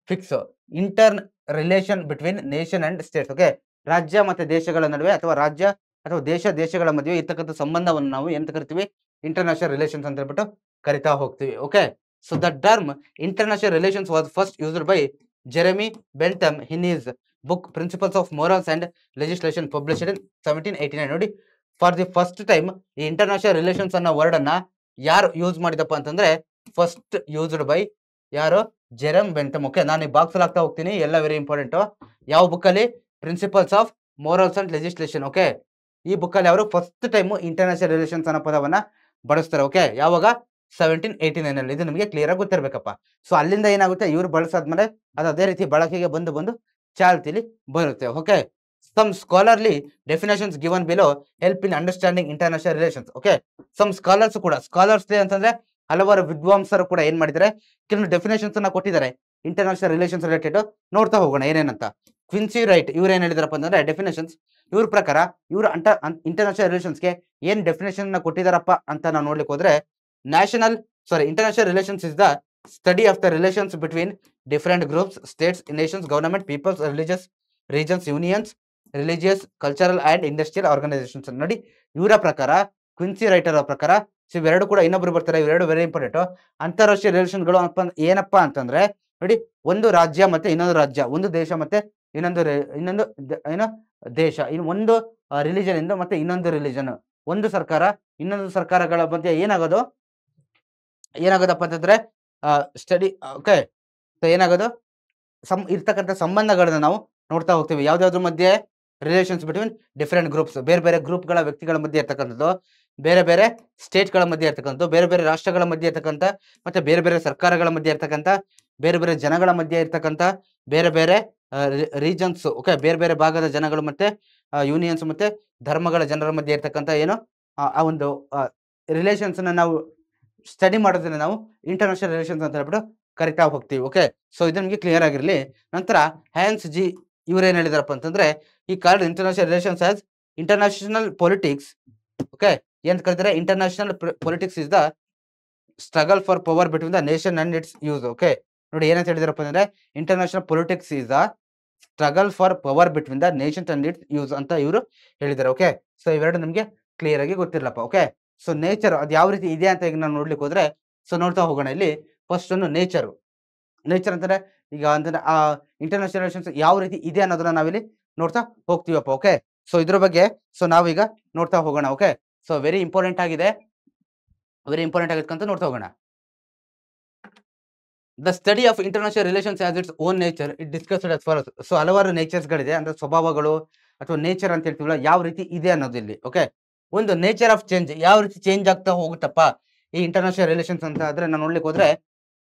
fix. Inter relation between nation and states. Okay, ರಾಜ್ಯ ಮತ್ತೆ ದೇಶಗಳ ನಡುವೆ ಅಥವಾ ರಾಜ್ಯ ಅಥವಾ ದೇಶಗಳ ಮಧ್ಯೆ ಇರ್ತಕ್ಕಂಥ ಸಂಬಂಧವನ್ನು ನಾವು ಎಂತ ಕರಿತೀವಿ, ಇಂಟರ್ನ್ಯಾಷನಲ್ ರಿಲೇಷನ್ಸ್ ಅಂತ ಹೇಳ್ಬಿಟ್ಟು ಕರಿತಾ ಹೋಗ್ತೀವಿ. Okay, so the term international relations was first used by Jeremy Bentham in his book Principles of Morals and Legislation published in 1789. ನೋಡಿ, ಫಾರ್ ದಿ ಫಸ್ಟ್ ಟೈಮ್ ಈ ಇಂಟರ್ನ್ಯಾಷನಲ್ ರಿಲೇಷನ್ಸ್ ಅನ್ನೋ ವರ್ಡ್ ಅನ್ನ ಯಾರು use ಮಾಡಿದಪ್ಪ ಅಂತಂದ್ರೆ ಫಸ್ಟ್ ಯೂಸ್ಡ್ ಬೈ ಯಾರು, ಜೆರಮ್ ಬೆಂಥಮ್. Okay, ನಾನು ಈ box ಆಗ್ತಾ ಹೋಗ್ತೀನಿ, ಎಲ್ಲ ವೆರಿ ಇಂಪಾರ್ಟೆಂಟ್. ಯಾವ ಬುಕ್ ಅಲ್ಲಿ, principles of Morals and legislation. Okay, ಈ ಬುಕ್ ಅಲ್ಲಿ ಅವರು ಫಸ್ಟ್ ಟೈಮ್ ಇಂಟರ್ನ್ಯಾಷನಲ್ ರಿಲೇಷನ್ಸ್ ಅನ್ನೋ ಪದವನ್ನ ಬಳಸ್ತಾರೆ. ಓಕೆ, ಯಾವಾಗ 1789 ಅಲ್ಲಿ. ಇದು ನಿಮಗೆ ಕ್ಲಿಯರ್ ಆಗಿ ಗೊತ್ತಿರ್ಬೇಕಪ್ಪ. ಸೊ ಅಲ್ಲಿಂದ ಏನಾಗುತ್ತೆ, ಇವ್ರು ಬಳಸಾದ್ಮೇಲೆ ಅದು ಅದೇ ರೀತಿ ಬಳಕೆಗೆ ಬಂದು ಚಾಲ್ತಿಲಿ ಬರುತ್ತೆ. Okay, some scholarly definitions given below help in understanding international relations. Okay, some scholars ಕೂಡ, ಸ್ಕಾಲರ್ಸ್ ಅಂತಂದ್ರೆ ಹಲವಾರು ವಿದ್ವಾಂಸರು ಕೂಡ ಏನ್ ಮಾಡಿದ್ದಾರೆ, ಕೆಲವೊಂದು ಡೆಫಿನೇಷನ್ಸ್ ಅನ್ನ ಕೊಟ್ಟಿದ್ದಾರೆ ಇಂಟರ್ನ್ಯಾಷನಲ್ ರಿಲೇಷನ್ಸ್ ರಿಲೇಟೆಡ್. ನೋಡ್ತಾ ಹೋಗೋಣ ಏನೇನಂತ. ಕ್ವಿನ್ಸಿ ರೈಟ್ ಇವ್ರು ಏನ್ ಹೇಳಿದಾರಪ್ಪ ಅಂತಂದ್ರೆ ಡೆಫಿನೇಷನ್ಸ್, ಇವ್ರ ಪ್ರಕಾರ ಇವರು ಇಂಟರ್ನ್ಯಾಷನಲ್ ರಿಲೇಷನ್ಸ್ಗೆ ಏನ್ ಡೆಫಿನೇಷನ್ ಕೊಟ್ಟಿದಾರಪ್ಪ ಅಂತ ನಾವು ನೋಡ್ಲಿಕ್ಕೆ ಹೋದ್ರೆ, international relations is the study of the relations between different groups, states, nations, government, peoples, religious regions, unions, religious, cultural and industrial organisations. ನೋಡಿ, ಇವರ ಪ್ರಕಾರ, ಕ್ವಿನ್ಸಿ ರೈಟರ್ ಅವರ ಪ್ರಕಾರ, ಇವೆರಡು ಕೂಡ ಇನ್ನೊಬ್ರು ಬರ್ತಾರೆ, ಇವೆರಡು ವೆರಿ ಇಂಪಾರ್ಟೆಂಟ್. ಅಂತಾರಾಷ್ಟ್ರೀಯ ರಿಲೇಷನ್ಗಳು ಏನಪ್ಪಾ ಅಂತಂದ್ರೆ ನೋಡಿ, ಒಂದು ರಾಜ್ಯ ಮತ್ತೆ ಇನ್ನೊಂದು ರಾಜ್ಯ, ಒಂದು ದೇಶ ಮತ್ತೆ ಇನ್ನೊಂದು ಏನೋ ದೇಶ, ಒಂದು ರಿಲಿಜನ್ ಇಂದ ಮತ್ತೆ ಇನ್ನೊಂದು ರಿಲಿಜನ್, ಒಂದು ಸರ್ಕಾರ ಇನ್ನೊಂದು ಸರ್ಕಾರಗಳ ಮಧ್ಯೆ ಏನಾಗೋದಪ್ಪ ಅಂತಂದ್ರೆ ಸ್ಟಡಿ. ಓಕೆ, ಏನಾಗೋದು, ಇರ್ತಕ್ಕಂಥ ಸಂಬಂಧಗಳನ್ನ ನಾವು ನೋಡ್ತಾ ಹೋಗ್ತೀವಿ. ಯಾವ್ದಾವ್ದ್ರ ಮಧ್ಯೆ, ರಿಲೇಷನ್ಸ್ ಬಿಟ್ವೀನ್ ಡಿಫರೆಂಟ್ ಗ್ರೂಪ್ಸ್, ಬೇರೆ ಬೇರೆ ಗ್ರೂಪ್ಗಳ ವ್ಯಕ್ತಿಗಳ ಮಧ್ಯೆ ಇರ್ತಕ್ಕಂಥದ್ದು, ಬೇರೆ ಬೇರೆ ಸ್ಟೇಟ್ಗಳ ಮಧ್ಯೆ ಇರ್ತಕ್ಕಂಥದ್ದು, ಬೇರೆ ಬೇರೆ ರಾಷ್ಟ್ರಗಳ ಮಧ್ಯೆ ಇರ್ತಕ್ಕಂಥ, ಮತ್ತೆ ಬೇರೆ ಬೇರೆ ಸರ್ಕಾರಗಳ ಮಧ್ಯೆ ಇರ್ತಕ್ಕಂಥ, ಬೇರೆ ಬೇರೆ ಜನಗಳ ಮಧ್ಯೆ ಇರ್ತಕ್ಕಂಥ, ಬೇರೆ ಬೇರೆ ರೀಜನ್ಸ್. ಓಕೆ, ಬೇರೆ ಬೇರೆ ಭಾಗದ ಜನಗಳು ಮತ್ತೆ ಯೂನಿಯನ್ಸ್ ಮತ್ತೆ ಧರ್ಮಗಳ ಜನರ ಮಧ್ಯೆ ಇರ್ತಕ್ಕಂಥ ಏನು ಆ ಒಂದು ರಿಲೇಷನ್ಸ್ ನಾವು ಸ್ಟಡಿ ಮಾಡೋದನ್ನ ನಾವು ಇಂಟರ್ನ್ಯಾಷನಲ್ ರಿಲೇಷನ್ಸ್ ಅಂತ ಹೇಳ್ಬಿಟ್ಟು ಕರಿತಾ ಹೋಗ್ತೀವಿ. ಓಕೆ, ಸೊ ಇದು ನಿಮಗೆ ಕ್ಲಿಯರ್ ಆಗಿರಲಿ. ನಂತರ ಹ್ಯಾನ್ಸ್ ಜಿ ಇವ್ರೇನ್ ಹೇಳಿದಾರಪ್ಪ ಅಂತಂದ್ರೆ, ಈ card international relations as international politics. Okay, ಏನ್ ಕರೀತಾರೆ, international politics is the struggle for power between the nation and it's use. Okay, ನೋಡಿ ಏನಂತ ಹೇಳಿದಾರಪ್ಪ ಅಂದ್ರೆ international politics is the struggle for power between the Nations and it's use ಅಂತ ಇವರು ಹೇಳಿದ್ದಾರೆ. Okay, so ಇವೆರಡು ನಿಮಗೆ ಕ್ಲಿಯರ್ ಆಗಿ ಗೊತ್ತಿರಲಪ್ಪ. ಓಕೆ, ಸೊ ನೇಚರ್ ಅದು ಯಾವ ರೀತಿ ಇದೆ ಅಂತ ಈಗ ನಾವು ನೋಡ್ಲಿಕ್ಕೆ ಹೋದ್ರೆ, ಸೊ ನೋಡ್ತಾ ಹೋಗೋಣ. ಇಲ್ಲಿ ಫಸ್ಟ್ ಒಂದು ನೇಚರ್ ಅಂತಂದ್ರೆ ಈಗ ಅಂತಂದ್ರೆ ಆ ಇಂಟರ್ನ್ಯಾಷನಲ್ ರಿಲೇಷನ್ಸ್ ಯಾವ ರೀತಿ ಇದೆ ಅನ್ನೋದನ್ನ ನಾವಿಲ್ಲಿ ನೋಡ್ತಾ ಹೋಗ್ತೀವಪ್ಪ. ಓಕೆ, ಸೊ ಇದ್ರ ಬಗ್ಗೆ ಸೊ ನಾವೀಗ ನೋಡ್ತಾ ಹೋಗೋಣ. ಓಕೆ, ಸೊ ವೆರಿ ಇಂಪಾರ್ಟೆಂಟ್ ಆಗಿದೆ, ಅಂತ ನೋಡ್ತಾ ಹೋಗೋಣ. The study of international relations as its own nature it discussed as follows. So ಹಲವಾರು ನೇಚರ್ಸ್ಗಳಿದೆ, ಅಂದ್ರೆ ಸ್ವಭಾವಗಳು ಅಥವಾ ನೇಚರ್ ಅಂತ ಹೇಳ್ತೀವಲ್ಲ, ಯಾವ ರೀತಿ ಇದೆ ಅನ್ನೋದು ಇಲ್ಲಿ. ಓಕೆ, ಒಂದು ನೇಚರ್ ಆಫ್ ಚೇಂಜ್, ಯಾವ ರೀತಿ ಚೇಂಜ್ ಆಗ್ತಾ ಹೋಗುತ್ತಪ್ಪ ಈ ಇಂಟರ್ನ್ಯಾಷನಲ್ ರಿಲೇಷನ್ಸ್ ಅಂತ ಆದ್ರೆ ನಾವು ನೋಡ್ಲಿಕ್ಕೆ ಹೋದ್ರೆ,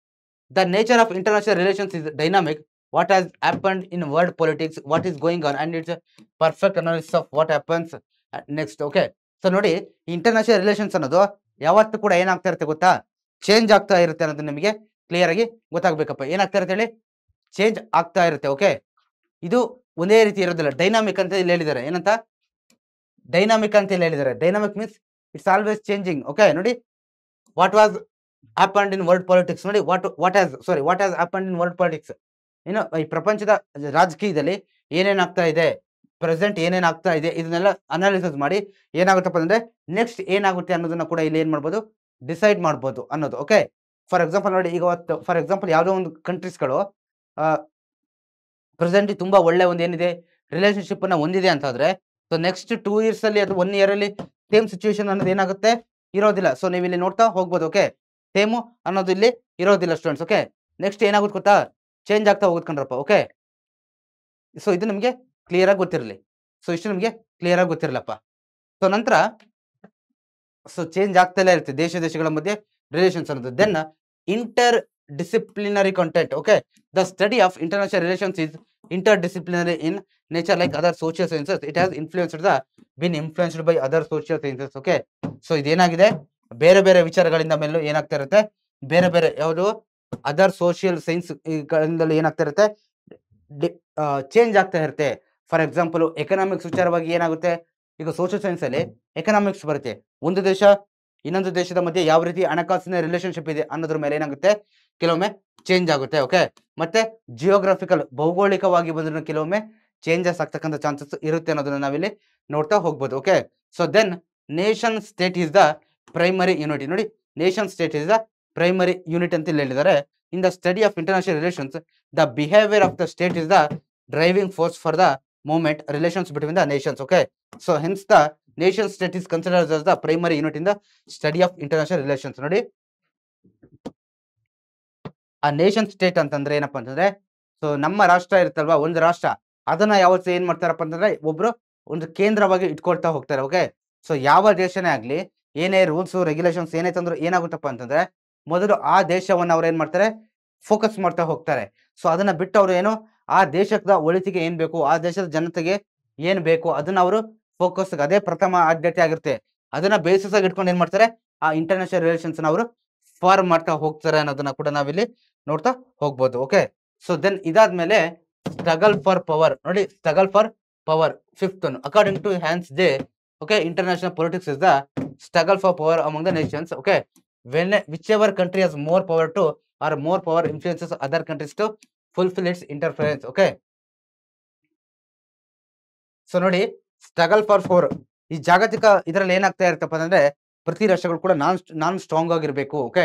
the nature of international relations is dynamic. What has happened in world politics, what is going on, and it's perfect analysis of what happens next. Okay, so ನೋಡಿ, ಇಂಟರ್ನ್ಯಾಷನಲ್ ರಿಲೇಷನ್ಸ್ ಅನ್ನೋದು ಯಾವತ್ತೂ ಕೂಡ ಏನಾಗ್ತಾ ಇರುತ್ತೆ ಗೊತ್ತಾ, ಚೇಂಜ್ ಆಗ್ತಾ ಇರುತ್ತೆ ಅನ್ನೋದು ನಿಮಗೆ ಕ್ಲಿಯರ್ ಆಗಿ ಗೊತ್ತಾಗ್ಬೇಕಪ್ಪ. ಏನಾಗ್ತಾ ಇರುತ್ತೆ ಹೇಳಿ, ಚೇಂಜ್ ಆಗ್ತಾ ಇರುತ್ತೆ. ಓಕೆ, ಇದು ಒಂದೇ ರೀತಿ ಇರೋದಿಲ್ಲ, ಡೈನಾಮಿಕ್ ಅಂತ ಇಲ್ಲಿ ಹೇಳಿದ್ದಾರೆ. ಏನಂತ, ಡೈನಾಮಿಕ್ ಅಂತ ಇಲ್ಲಿ ಹೇಳಿದ್ದಾರೆ. Dynamic means it's always changing. Okay, ನೋಡಿ, what was happened in world politics, ನೋಡಿ what has happened in world politics, ಏನು ಈ ಪ್ರಪಂಚದ ರಾಜಕೀಯದಲ್ಲಿ ಏನೇನಾಗ್ತಾ ಇದೆ, ಪ್ರೆಸೆಂಟ್ ಏನೇನಾಗ್ತಾ ಇದೆ, ಇದನ್ನೆಲ್ಲ ಅನಾಲಿಸಿಸ್ ಮಾಡಿ ಏನಾಗುತ್ತಪ್ಪ ಅಂದ್ರೆ ನೆಕ್ಸ್ಟ್ ಏನಾಗುತ್ತೆ ಅನ್ನೋದನ್ನ ಕೂಡ ಇಲ್ಲಿ ಏನ್ ಮಾಡ್ಬೋದು, ಡಿಸೈಡ್ ಮಾಡ್ಬೋದು ಅನ್ನೋದು. ಓಕೆ, ಫಾರ್ ಎಕ್ಸಾಂಪಲ್ ನೋಡಿ, ಈಗ ಫಾರ್ ಎಕ್ಸಾಂಪಲ್ ಯಾವುದೋ ಒಂದು ಕಂಟ್ರೀಸ್ಗಳು ಪ್ರೆಸೆಂಟ್ ತುಂಬಾ ಒಳ್ಳೆ ಒಂದು ಏನಿದೆ ರಿಲೇಶನ್ಶಿಪ್ ಅನ್ನ ಹೊಂದಿದೆ ಅಂತಾದ್ರೆ, ಸೊ ನೆಕ್ಸ್ಟ್ 2 years ಅಲ್ಲಿ ಅದು 1 year ಅಲ್ಲಿ ಸೇಮ್ ಸಿಚುವೇಶನ್ ಅನ್ನೋದು ಏನಾಗುತ್ತೆ, ಇರೋದಿಲ್ಲ. ಸೊ ನೀವು ಇಲ್ಲಿ ನೋಡ್ತಾ ಹೋಗ್ಬೋದು. ಓಕೆ, ಸೇಮು ಅನ್ನೋದು ಇಲ್ಲಿ ಇರೋದಿಲ್ಲ ಸ್ಟೂಡೆಂಟ್ಸ್. ಓಕೆ, ನೆಕ್ಸ್ಟ್ ಏನಾಗುತ್ತೆ ಗೊತ್ತಾ, ಚೇಂಜ್ ಆಗ್ತಾ ಹೋಗುತ್ತೆ ಕಣ್ರಪ್ಪ. ಓಕೆ, ಸೊ ಇದು ನಿಮಗೆ ಕ್ಲಿಯರ್ ಆಗಿ ಗೊತ್ತಿರಲಿ. ಸೊ ಇಷ್ಟು ನಿಮಗೆ ಕ್ಲಿಯರ್ ಆಗಿ ಗೊತ್ತಿರಲಪ್ಪ. ಸೊ ನಂತರ ಸೊ ಚೇಂಜ್ ಆಗ್ತಲೇ ಇರುತ್ತೆ ದೇಶಗಳ ಮಧ್ಯೆ ರಿಲೇಷನ್ಸ್ ಅನ್ನೋದು. Then interdisciplinary content. Okay, the study of international relations is interdisciplinary in nature like other social sciences. It has influenced by other social sciences. Okay, so ಇದೇನಾಗಿದೆ, ಬೇರೆ ಬೇರೆ ವಿಚಾರಗಳಿಂದ ಮೇಲೂ ಏನಾಗ್ತಾ ಇರುತ್ತೆ, ಬೇರೆ ಬೇರೆ ಯಾವುದು ಅದರ್ ಸೋಷಿಯಲ್ ಸೈನ್ಸ್ ಗಳಿಂದಲೂ ಏನಾಗ್ತಾ ಇರುತ್ತೆ, ಚೇಂಜ್ ಆಗ್ತಾ ಇರುತ್ತೆ. ಫಾರ್ ಎಕ್ಸಾಂಪಲ್ ಎಕನಾಮಿಕ್ಸ್ ವಿಚಾರವಾಗಿ ಏನಾಗುತ್ತೆ, ಈಗ ಸೋಷಿಯಲ್ ಸೈನ್ಸ್ ಅಲ್ಲಿ ಎಕನಾಮಿಕ್ಸ್ ಬರುತ್ತೆ, ಒಂದು ದೇಶ ಇನ್ನೊಂದು ದೇಶದ ಮಧ್ಯೆ ಯಾವ ರೀತಿ ಹಣಕಾಸಿನ ರಿಲೇಶನ್ಶಿಪ್ ಇದೆ ಅನ್ನೋದ್ರ ಮೇಲೆ ಏನಾಗುತ್ತೆ, ಕೆಲವೊಮ್ಮೆ ಚೇಂಜ್ ಆಗುತ್ತೆ. ಓಕೆ, ಮತ್ತೆ ಜಿಯೋಗ್ರಫಿಕಲ್ ಭೌಗೋಳಿಕವಾಗಿ ಬಂದ್ರೂ ಕೆಲವೊಮ್ಮೆ ಚೇಂಜಸ್ ಆಗ್ತಕ್ಕಂಥ ಚಾನ್ಸಸ್ ಇರುತ್ತೆ ಅನ್ನೋದನ್ನ ನಾವಿಲ್ಲಿ ನೋಡ್ತಾ ಹೋಗ್ಬೋದು. Okay, so then nation state is the primary unit. ನೋಡಿ, nation state is the primary unit ಅಂತ ಇಲ್ಲಿ ಹೇಳಿದ್ದಾರೆ. In the study of international relations the behaviour of the state is the driving force for the movement relations between the nations. Okay, so hence the nation state is considered as the primary unit in the study of international relations. ನೋಡಿ, ಆ nation state ಅಂತಂದ್ರೆ ಏನಪ್ಪಾ ಅಂತಂದ್ರೆ, so ನಮ್ಮ ರಾಷ್ಟ್ರ ಇರುತ್ತಲ್ವಾ, ಒಂದು ರಾಷ್ಟ್ರ, ಅದನ್ನ ಯಾವತ್ತು ಏನ್ ಮಾಡ್ತಾರಪ್ಪ ಅಂತಂದ್ರೆ ಒಬ್ರು ಒಂದು ಕೇಂದ್ರವಾಗಿ ಇಟ್ಕೊಳ್ತಾ ಹೋಗ್ತಾರೆ. ಓಕೆ, ಸೊ ಯಾವ ದೇಶನೇ ಆಗ್ಲಿ, ಏನೇ ರೂಲ್ಸ್ ರೆಗ್ಯುಲೇಷನ್ಸ್ ಏನೇ ತಂದ್ರು ಏನಾಗುತ್ತಪ್ಪ ಅಂತಂದ್ರೆ, ಮೊದಲು ಆ ದೇಶವನ್ನ ಅವ್ರು ಏನ್ ಮಾಡ್ತಾರೆ, ಫೋಕಸ್ ಮಾಡ್ತಾ ಹೋಗ್ತಾರೆ. ಸೊ ಅದನ್ನ ಬಿಟ್ಟು ಅವ್ರು ಏನು, ಆ ದೇಶದ ಒಳಿತಿಗೆ ಏನ್ ಬೇಕು, ಆ ದೇಶದ ಜನತೆಗೆ ಏನ್ ಬೇಕು ಅದನ್ನ ಅವರು ಫೋಕಸ್, ಅದೇ ಪ್ರಥಮ ಆದ್ಯತೆ ಆಗಿರುತ್ತೆ. ಅದನ್ನ ಬೇಸಿಸ್ ಆಗಿ ಇಟ್ಕೊಂಡು ಏನ್ ಮಾಡ್ತಾರೆ, ಆ ಇಂಟರ್ನ್ಯಾಷನಲ್ ರಿಲೇಷನ್ಸ್ ಅವರು ಫಾರ್ಮ್ ಮಾಡ್ತಾ ಹೋಗ್ತಾರೆ ಅನ್ನೋದನ್ನ ಕೂಡ ನಾವಿಲ್ಲಿ ನೋಡ್ತಾ ಹೋಗ್ಬೋದು. ಓಕೆ, ಸೊ ದೆನ್ ಇದಾದ್ಮೇಲೆ ಸ್ಟ್ರಗಲ್ ಫಾರ್ ಪವರ್. ನೋಡಿ, struggle for power fifth one, according to Hans ಡೆ. Okay, international politics is the struggle for power among the nations. Okay, whichever country has more power to or more power influences other countries to fulfill its interference. Okay, so ನೋಡಿ, struggle for power ಈ ಜಾಗತಿಕ ಇದರಲ್ಲಿ ಏನಾಗ್ತಾ ಇರುತ್ತಪ್ಪ ಅಂದ್ರೆ, ಪ್ರತಿ ರಾಷ್ಟ್ರಗಳು ಕೂಡ ನಾನು ಸ್ಟ್ರಾಂಗ್ ಆಗಿರ್ಬೇಕು. ಓಕೆ,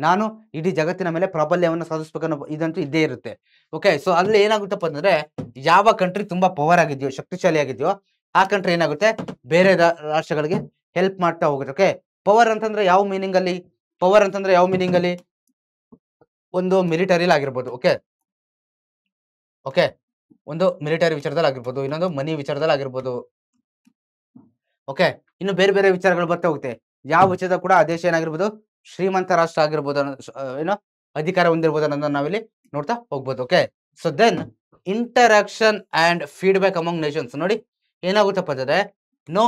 ನಾನು ಇಡೀ ಜಗತ್ತಿನ ಮೇಲೆ ಪ್ರಾಬಲ್ಯವನ್ನು ಸಾಧಿಸಬೇಕನ್ನೋ ಇದಂತೂ ಇದ್ದೇ ಇರುತ್ತೆ. ಓಕೆ, ಸೊ ಅಲ್ಲಿ ಏನಾಗುತ್ತಪ್ಪ ಅಂದ್ರೆ, ಯಾವ ಕಂಟ್ರಿ ತುಂಬಾ ಪವರ್ ಆಗಿದೆಯೋ, ಶಕ್ತಿಶಾಲಿ ಆಗಿದೆಯೋ, ಆ ಕಂಟ್ರಿ ಏನಾಗುತ್ತೆ, ಬೇರೆ ರಾಷ್ಟ್ರಗಳಿಗೆ ಹೆಲ್ಪ್ ಮಾಡ್ತಾ ಹೋಗುತ್ತೆ. ಓಕೆ, ಪವರ್ ಅಂತಂದ್ರೆ ಯಾವ ಮೀನಿಂಗ್ ಅಲ್ಲಿ, ಪವರ್ ಅಂತಂದ್ರೆ ಯಾವ ಮೀನಿಂಗ್ ಅಲ್ಲಿ, ಒಂದು ಮಿಲಿಟರಿಲಿ ಆಗಿರ್ಬೋದು. ಓಕೆ, ಓಕೆ, ಒಂದು ಮಿಲಿಟರಿ ವಿಚಾರದಲ್ಲಿ ಆಗಿರ್ಬೋದು, ಇನ್ನೊಂದು ಮನಿ ವಿಚಾರದಲ್ಲಿ ಆಗಿರ್ಬೋದು. ಓಕೆ, ಇನ್ನು ಬೇರೆ ಬೇರೆ ವಿಚಾರಗಳು ಬರ್ತಾ ಹೋಗುತ್ತೆ. ಯಾವ ವಿಚಾರದ ಕೂಡ ಆ ದೇಶ ಏನಾಗಿರ್ಬೋದು, ಶ್ರೀಮಂತ ರಾಷ್ಟ್ರ ಆಗಿರ್ಬೋದು, ಏನೋ ಅಧಿಕಾರ ಹೊಂದಿರ್ಬೋದು ಅನ್ನೋದನ್ನ ನಾವಿಲ್ಲಿ ನೋಡ್ತಾ ಹೋಗ್ಬೋದು. Okay, so then interaction and feedback among nations. ನೋಡಿ, ಏನಾಗುತ್ತಪ್ಪ ಅಂದ್ರೆ, no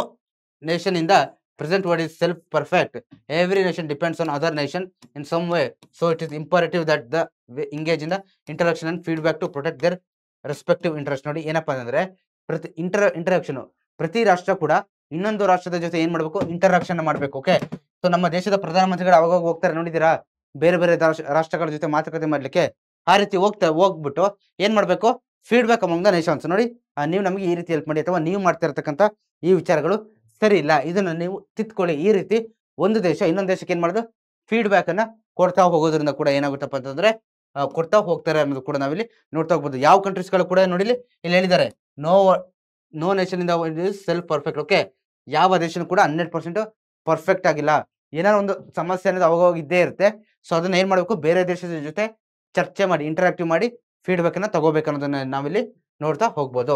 nation in the present world is self perfect. Every nation depends on other nation in some way, so it is imperative that the engage in the interaction and feedback to protect their respective interest. ನೋಡಿ, ಏನಪ್ಪಾ ಅಂದ್ರೆ, ಪ್ರತಿ interaction, ಪ್ರತಿ ರಾಷ್ಟ್ರ ಕೂಡ ಇನ್ನೊಂದು ರಾಷ್ಟ್ರದ ಜೊತೆ ಏನ್ ಮಾಡ್ಬೇಕು, ಇಂಟರಾಕ್ಷನ್ ಮಾಡ್ಬೇಕು. ಓಕೆ, ಸೊ ನಮ್ಮ ದೇಶದ ಪ್ರಧಾನಮಂತ್ರಿಗಳು ಅವಾಗ ಹೋಗ್ತಾರೆ, ನೋಡಿದೀರಾ, ಬೇರೆ ಬೇರೆ ರಾಷ್ಟ್ರಗಳ ಜೊತೆ ಮಾತುಕತೆ ಮಾಡ್ಲಿಕ್ಕೆ. ಆ ರೀತಿ ಹೋಗ್ಬಿಟ್ಟು ಏನ್ ಮಾಡ್ಬೇಕು, ಫೀಡ್ಬ್ಯಾಕ್ ಅಮಂಗ್ ದ ನೇಷನ್ಸ್. ನೋಡಿ ನೀವು ನಮಗೆ ಈ ರೀತಿ ಹೆಲ್ಪ್ ಮಾಡಿ ಅಥವಾ ನೀವು ಮಾಡ್ತಾ ಇರತಕ್ಕಂಥ ಈ ವಿಚಾರಗಳು ಸರಿ ಇಲ್ಲ, ಇದನ್ನ ನೀವು ತಿದ್ಕೊಳ್ಳಿ. ಈ ರೀತಿ ಒಂದು ದೇಶ ಇನ್ನೊಂದು ದೇಶಕ್ಕೆ ಏನ್ ಮಾಡೋದು, ಫೀಡ್ಬ್ಯಾಕ್ ಅನ್ನ ಕೊಡ್ತಾ ಹೋಗೋದ್ರಿಂದ ಕೂಡ ಏನಾಗುತ್ತಪ್ಪ ಅಂತಂದ್ರೆ ಕೊಡ್ತಾ ಹೋಗ್ತಾರೆ ಅನ್ನೋದು ಕೂಡ ನಾವಿಲ್ಲಿ ನೋಡ್ತಾ ಹೋಗ್ಬೋದು. ಯಾವ ಕಂಟ್ರೀಸ್ಗಳು ಕೂಡ ನೋಡಿ ಇಲ್ಲಿ ಹೇಳಿದ್ದಾರೆ, no nation in the world is self perfect. Okay, ಯಾವ ದೇಶನೂ ಕೂಡ 100% ಪರ್ಫೆಕ್ಟ್ ಆಗಿಲ್ಲ. ಏನಾದ್ರು ಒಂದು ಸಮಸ್ಯೆ ಅನ್ನೋದು ಅವಾಗ ಇದ್ದೇ ಇರುತ್ತೆ. ಸೊ ಅದನ್ನ ಏನ್ ಮಾಡಬೇಕು, ಬೇರೆ ದೇಶದ ಜೊತೆ ಚರ್ಚೆ ಮಾಡಿ, ಇಂಟರಾಕ್ಟಿವ್ ಮಾಡಿ ಫೀಡ್ಬ್ಯಾಕ್ ಅನ್ನ ತಗೋಬೇಕು ಅನ್ನೋದನ್ನ ನಾವಿಲ್ಲಿ ನೋಡ್ತಾ ಹೋಗ್ಬೋದು.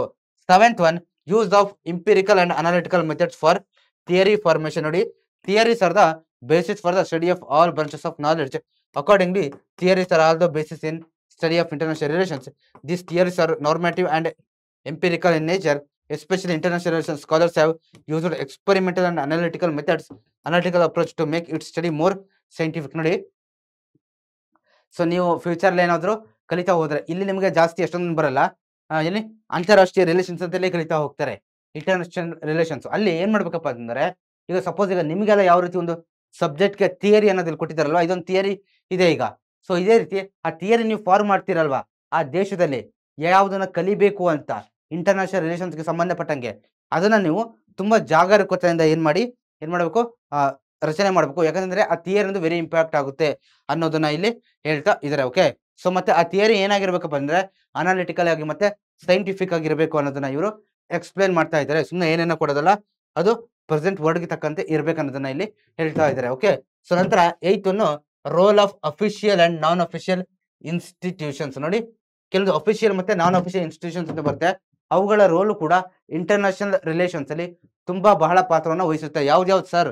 7th one, use of empirical and analytical methods for theory formation. ನೋಡಿ, theories are the basis for the study of all branches of knowledge. Accordingly theories are all the basis in study of international relations. These theories are normative and empirical in nature. Especially international relations scholars have used experimental and analytical approach to make its study more scientific. ನೋಡಿ, so ನೀವು future ಏನಾದ್ರು ಕಲಿತಾ ಹೋದ್ರೆ ಇಲ್ಲಿ ನಿಮಗೆ ಜಾಸ್ತಿ ಎಷ್ಟೊಂದು ಬರಲ್ಲ. ಇಲ್ಲಿ ಅಂತಾರಾಷ್ಟ್ರೀಯ ರಿಲೇಷನ್ಸ್ ಅಂತಲೇ ಕಲಿತಾ ಹೋಗ್ತಾರೆ, ಇಂಟರ್ನ್ಯಾಷನಲ್ ರಿಲೇಷನ್ಸ್. ಅಲ್ಲಿ ಏನ್ ಮಾಡ್ಬೇಕಪ್ಪ ಅಂತಂದ್ರೆ, ಈಗ ಸಪೋಸ್ ಈಗ ನಿಮಗೆಲ್ಲ ಯಾವ ರೀತಿ ಒಂದು ಸಬ್ಜೆಕ್ಟ್ಗೆ ಥಿಯರಿ ಅನ್ನೋದಲ್ಲಿ ಕೊಟ್ಟಿದ್ದಾರಲ್ವಾ, ಇದೊಂದು ಥಿಯರಿ ಇದೆ ಈಗ. ಸೊ ಇದೇ ರೀತಿ ಆ ಥಿಯರಿ ನೀವು ಫಾರ್ಮ್ ಮಾಡ್ತೀರಲ್ವಾ, ಆ ದೇಶದಲ್ಲಿ ಯಾವುದನ್ನ ಕಲಿಬೇಕು ಅಂತ ಇಂಟರ್ನ್ಯಾಷನಲ್ ರಿಲೇಷನ್ಸ್ಗೆ ಸಂಬಂಧಪಟ್ಟಂಗೆ ಅದನ್ನ ನೀವು ತುಂಬಾ ಜಾಗರೂಕತೆಯಿಂದ ಏನ್ ಮಾಡಬೇಕು, ರಚನೆ ಮಾಡಬೇಕು. ಯಾಕಂದ್ರೆ ಆ ಥಿಯರಿ ಒಂದು ವೆರಿ ಇಂಪ್ಯಾಕ್ಟ್ ಆಗುತ್ತೆ ಅನ್ನೋದನ್ನ ಇಲ್ಲಿ ಹೇಳ್ತಾ ಇದ್ದಾರೆ. ಓಕೆ, ಸೊ ಮತ್ತೆ ಆ ಥಿಯರಿ ಏನಾಗಿರ್ಬೇಕಪ್ಪ ಅಂದ್ರೆ ಅನಾಲಿಟಿಕಲ್ ಆಗಿ ಮತ್ತೆ ಸೈಂಟಿಫಿಕ್ ಆಗಿರಬೇಕು ಅನ್ನೋದನ್ನ ಇವರು ಎಕ್ಸ್ಪ್ಲೇನ್ ಮಾಡ್ತಾ ಇದ್ದಾರೆ. ಸುಮ್ಮನೆ ಏನೇನೋ ಕೊಡೋದಲ್ಲ, ಅದು ಪ್ರೆಸೆಂಟ್ ವರ್ಡ್ಗೆ ತಕ್ಕಂತೆ ಇರ್ಬೇಕು ಅನ್ನೋದನ್ನ ಇಲ್ಲಿ ಹೇಳ್ತಾ ಇದ್ದಾರೆ. ಓಕೆ, ಸೊ ನಂತರ 8th one, role of official and non official institutions. ನೋಡಿ, ಕೆಲವು ಅಫಿಷಿಯಲ್ ಮತ್ತೆ ನಾನ್ ಅಫಿಷಿಯಲ್ ಇನ್ಸ್ಟಿಟ್ಯೂಷನ್ಸ್ ಅಂತ ಬರುತ್ತೆ. ಅವುಗಳ ರೋಲು ಕೂಡ ಇಂಟರ್ನ್ಯಾಷನಲ್ ರಿಲೇಷನ್ಸ್ ಅಲ್ಲಿ ತುಂಬಾ ಬಹಳ ಪಾತ್ರವನ್ನು ವಹಿಸುತ್ತೆ. ಯಾವ್ದು sir?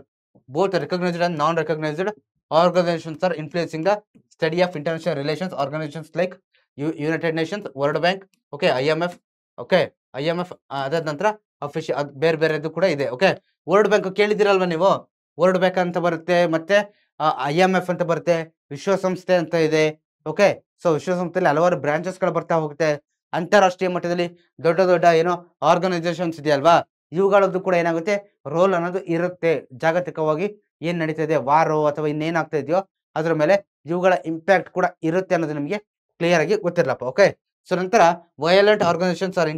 Both recognised and non recognised organisations are influencing the study of international relations. Organisations like United Nations, World Bank, okay, IMF. Okay, IMF ಅದಾದ ನಂತರ ಅಫಿಷಿಯಲ್ ಬೇರೆ ಬೇರೆದು ಕೂಡ ಇದೆ. ಓಕೆ, ವರ್ಲ್ಡ್ ಬ್ಯಾಂಕ್ ಕೇಳಿದಿರಲ್ವಾ ನೀವು? ವರ್ಲ್ಡ್ ಬ್ಯಾಂಕ್ ಅಂತ ಬರುತ್ತೆ, ಮತ್ತೆ IMF ಅಂತ ಬರುತ್ತೆ, ವಿಶ್ವಸಂಸ್ಥೆ ಅಂತ ಇದೆ. ಓಕೆ, ಸೊ ವಿಶ್ವಸಂಸ್ಥೆಯಲ್ಲಿ ಹಲವಾರು ಬ್ರಾಂಚಸ್ಗಳು ಬರ್ತಾ ಹೋಗುತ್ತೆ. ಅಂತಾರಾಷ್ಟ್ರೀಯ ಮಟ್ಟದಲ್ಲಿ ದೊಡ್ಡ ದೊಡ್ಡ ಏನೋ ಆರ್ಗನೈಸೇಷನ್ಸ್ ಇದೆಯಲ್ವಾ, ಇವುಗಳದ್ದು ಕೂಡ ಏನಾಗುತ್ತೆ, ರೋಲ್ ಅನ್ನೋದು ಇರುತ್ತೆ. ಜಾಗತಿಕವಾಗಿ ಏನ್ ನಡೀತಾ ಇದೆ, ವಾರೋ ಅಥವಾ ಇನ್ನೇನಾಗ್ತಾ ಇದೆಯೋ ಅದ್ರ ಮೇಲೆ ಇವುಗಳ ಇಂಪ್ಯಾಕ್ಟ್ ಕೂಡ ಇರುತ್ತೆ ಅನ್ನೋದು ನಿಮಗೆ ಕ್ಲಿಯರ್ ಆಗಿ ಗೊತ್ತಿರಲಪ್ಪ. ಓಕೆ, ಸೊ ನಂತರ violent organisations are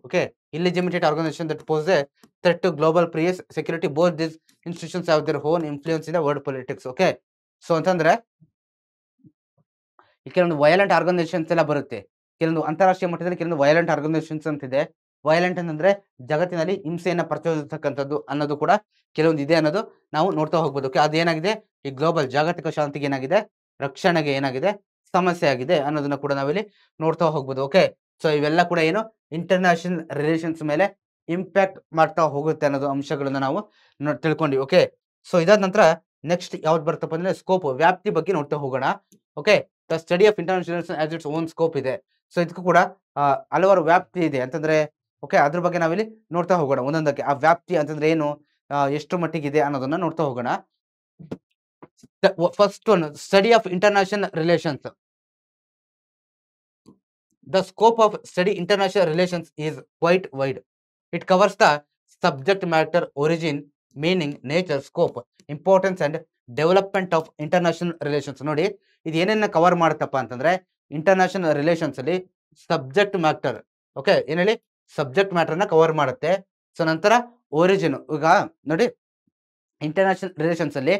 okay, illegitimate organization that pose a threat to global peace, security. Both these institutions have their own influence in the world politics. Okay, so ಅಂತಂದ್ರೆ ಕೆಲವೊಂದು violent organisations ಎಲ್ಲ ಬರುತ್ತೆ. ಕೆಲವೊಂದು ಅಂತಾರಾಷ್ಟ್ರೀಯ ಮಟ್ಟದಲ್ಲಿ ಕೆಲವೊಂದು violent organisations ಅಂತಿದೆ. Violent ಅಂತಂದ್ರೆ ಜಗತ್ತಿನಲ್ಲಿ ಹಿಂಸೆಯನ್ನ ಪ್ರಚೋದಿಸತಕ್ಕಂಥದ್ದು ಅನ್ನೋದು ಕೂಡ ಕೆಲವೊಂದು ಇದೆ ಅನ್ನೋದು ನಾವು ನೋಡ್ತಾ ಹೋಗ್ಬೋದು. ಓಕೆ, ಅದೇನಾಗಿದೆ, ಈ ಗ್ಲೋಬಲ್ ಜಾಗತಿಕ ಶಾಂತಿಗೆ ಏನಾಗಿದೆ, ರಕ್ಷಣೆಗೆ ಏನಾಗಿದೆ, ಸಮಸ್ಯೆ ಆಗಿದೆ ಅನ್ನೋದನ್ನ ಕೂಡ ನಾವಿಲ್ಲಿ ನೋಡ್ತಾ ಹೋಗ್ಬೋದು. ಓಕೆ, ಸೊ ಇವೆಲ್ಲ ಕೂಡ ಏನು ಇಂಟರ್ನ್ಯಾಷನಲ್ ರಿಲೇಷನ್ಸ್ ಮೇಲೆ ಇಂಪ್ಯಾಕ್ಟ್ ಮಾಡ್ತಾ ಹೋಗುತ್ತೆ ಅನ್ನೋದು ಅಂಶಗಳನ್ನ ನಾವು ತಿಳ್ಕೊಂಡ್ವಿ. ಓಕೆ, ಸೊ ಇದಾದ ನಂತರ ನೆಕ್ಸ್ಟ್ ಯಾವ್ದು ಬರ್ತಪ್ಪ ಅಂದ್ರೆ ಸ್ಕೋಪ್, ವ್ಯಾಪ್ತಿ ಬಗ್ಗೆ ನೋಡ್ತಾ ಹೋಗೋಣ. Okay, the study of international as its own scope ಇದೆ. ಸೊ ಇದಕ್ಕೂ ಕೂಡ ಹಲವಾರು ವ್ಯಾಪ್ತಿ ಇದೆ ಅಂತಂದ್ರೆ, ಓಕೆ, ಅದ್ರ ಬಗ್ಗೆ ನಾವಿಲ್ಲಿ ನೋಡ್ತಾ ಹೋಗೋಣ ಒಂದೊಂದಕ್ಕೆ. ಆ ವ್ಯಾಪ್ತಿ ಅಂತಂದ್ರೆ ಏನು, ಎಷ್ಟು ಮಟ್ಟಿಗಿದೆ ಅನ್ನೋದನ್ನ ನೋಡ್ತಾ ಹೋಗೋಣ. First one, study of international relations. The scope of study international relations is quite wide. It covers the subject matter, origin, meaning, nature, scope, importance and development of international relations. ನೋಡಿ, ಇದು ಏನೇನ ಕವರ್ ಮಾಡುತ್ತಪ್ಪ ಅಂತಂದ್ರೆ international relations ಅಲ್ಲಿ subject matter. Okay, ಏನ್ ಹೇಳಿ, subject matter ನ cover ಮಾಡುತ್ತೆ. So ನಂತರ ಒರಿಜಿನ್, ಈಗ ನೋಡಿ ಇಂಟರ್ನ್ಯಾಷನಲ್ ರಿಲೇಷನ್ಸ್ ಅಲ್ಲಿ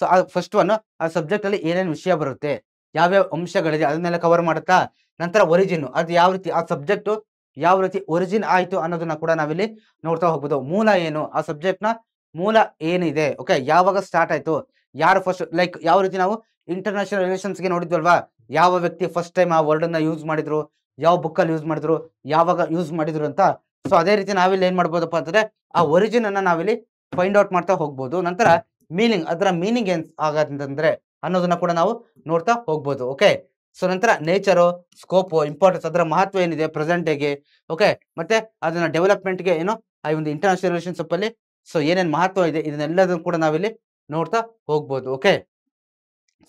ಸೊ ಫಸ್ಟ್ ಒನ್, ಆ ಸಬ್ಜೆಕ್ಟ್ ಅಲ್ಲಿ ಏನೇನು ವಿಷಯ ಬರುತ್ತೆ, ಯಾವ್ಯಾವ ಅಂಶಗಳಿದೆ ಅದನ್ನೆಲ್ಲ ಕವರ್ ಮಾಡುತ್ತಾ. ನಂತರ ಒರಿಜಿನ್, ಅದು ಯಾವ ರೀತಿ ಆ ಸಬ್ಜೆಕ್ಟ್ ಯಾವ ರೀತಿ ಒರಿಜಿನ್ ಆಯ್ತು ಅನ್ನೋದನ್ನ ಕೂಡ ನಾವಿಲ್ಲಿ ನೋಡ್ತಾ ಹೋಗ್ಬೋದು. ಮೂಲ ಏನು, ಆ ಸಬ್ಜೆಕ್ಟ್ ನ ಮೂಲ ಏನಿದೆ, ಓಕೆ, ಯಾವಾಗ ಸ್ಟಾರ್ಟ್ ಆಯ್ತು, ಯಾರು ಫಸ್ಟ್, ಲೈಕ್ ಯಾವ ರೀತಿ ನಾವು ಇಂಟರ್ನ್ಯಾಷನಲ್ ರಿಲೇಷನ್ಸ್ಗೆ ನೋಡಿದ್ವಲ್ವಾ, ಯಾವ ವ್ಯಕ್ತಿ ಫಸ್ಟ್ ಟೈಮ್ ಆ ವರ್ಡ್ ಅನ್ನ ಯೂಸ್ ಮಾಡಿದ್ರು, ಯಾವ ಬುಕ್ ಅಲ್ಲಿ ಯೂಸ್ ಮಾಡಿದ್ರು, ಯಾವಾಗ ಯೂಸ್ ಮಾಡಿದ್ರು ಅಂತ. ಸೊ ಅದೇ ರೀತಿ ನಾವಿಲ್ಲಿ ಏನ್ ಮಾಡ್ಬೋದಪ್ಪ ಅಂತಂದ್ರೆ ಆ ಒರಿಜಿನ್ ಅನ್ನ ನಾವಿಲ್ಲಿ ಫೈಂಡ್ ಔಟ್ ಮಾಡ್ತಾ ಹೋಗ್ಬೋದು. ನಂತರ ಮೀನಿಂಗ್, ಅದರ ಮೀನಿಂಗ್ ಏನ್ ಆಗಂತಂದ್ರೆ ಅನ್ನೋದನ್ನ ಕೂಡ ನಾವು ನೋಡ್ತಾ ಹೋಗ್ಬೋದು. ಓಕೆ, ಸೊ ನಂತರ ನೇಚರು, ಸ್ಕೋಪು, ಇಂಪಾರ್ಟೆನ್ಸ್, ಅದರ ಮಹತ್ವ ಏನಿದೆ ಪ್ರೆಸೆಂಟ್ ಡೇಗೆ. ಓಕೆ, ಮತ್ತೆ ಅದನ್ನ ಡೆವಲಪ್ಮೆಂಟ್ಗೆ ಏನೋ ಆ ಒಂದು ಇಂಟರ್ನ್ಯಾಷನಲ್ ರಿಲೇಷನ್ಶಿಪ್ ಅಲ್ಲಿ ಸೊ ಏನೇನು ಮಹತ್ವ ಇದೆ ಇದನ್ನೆಲ್ಲದನ್ನು ಕೂಡ ನಾವಿಲ್ಲಿ ನೋಡ್ತಾ ಹೋಗ್ಬೋದು. ಓಕೆ,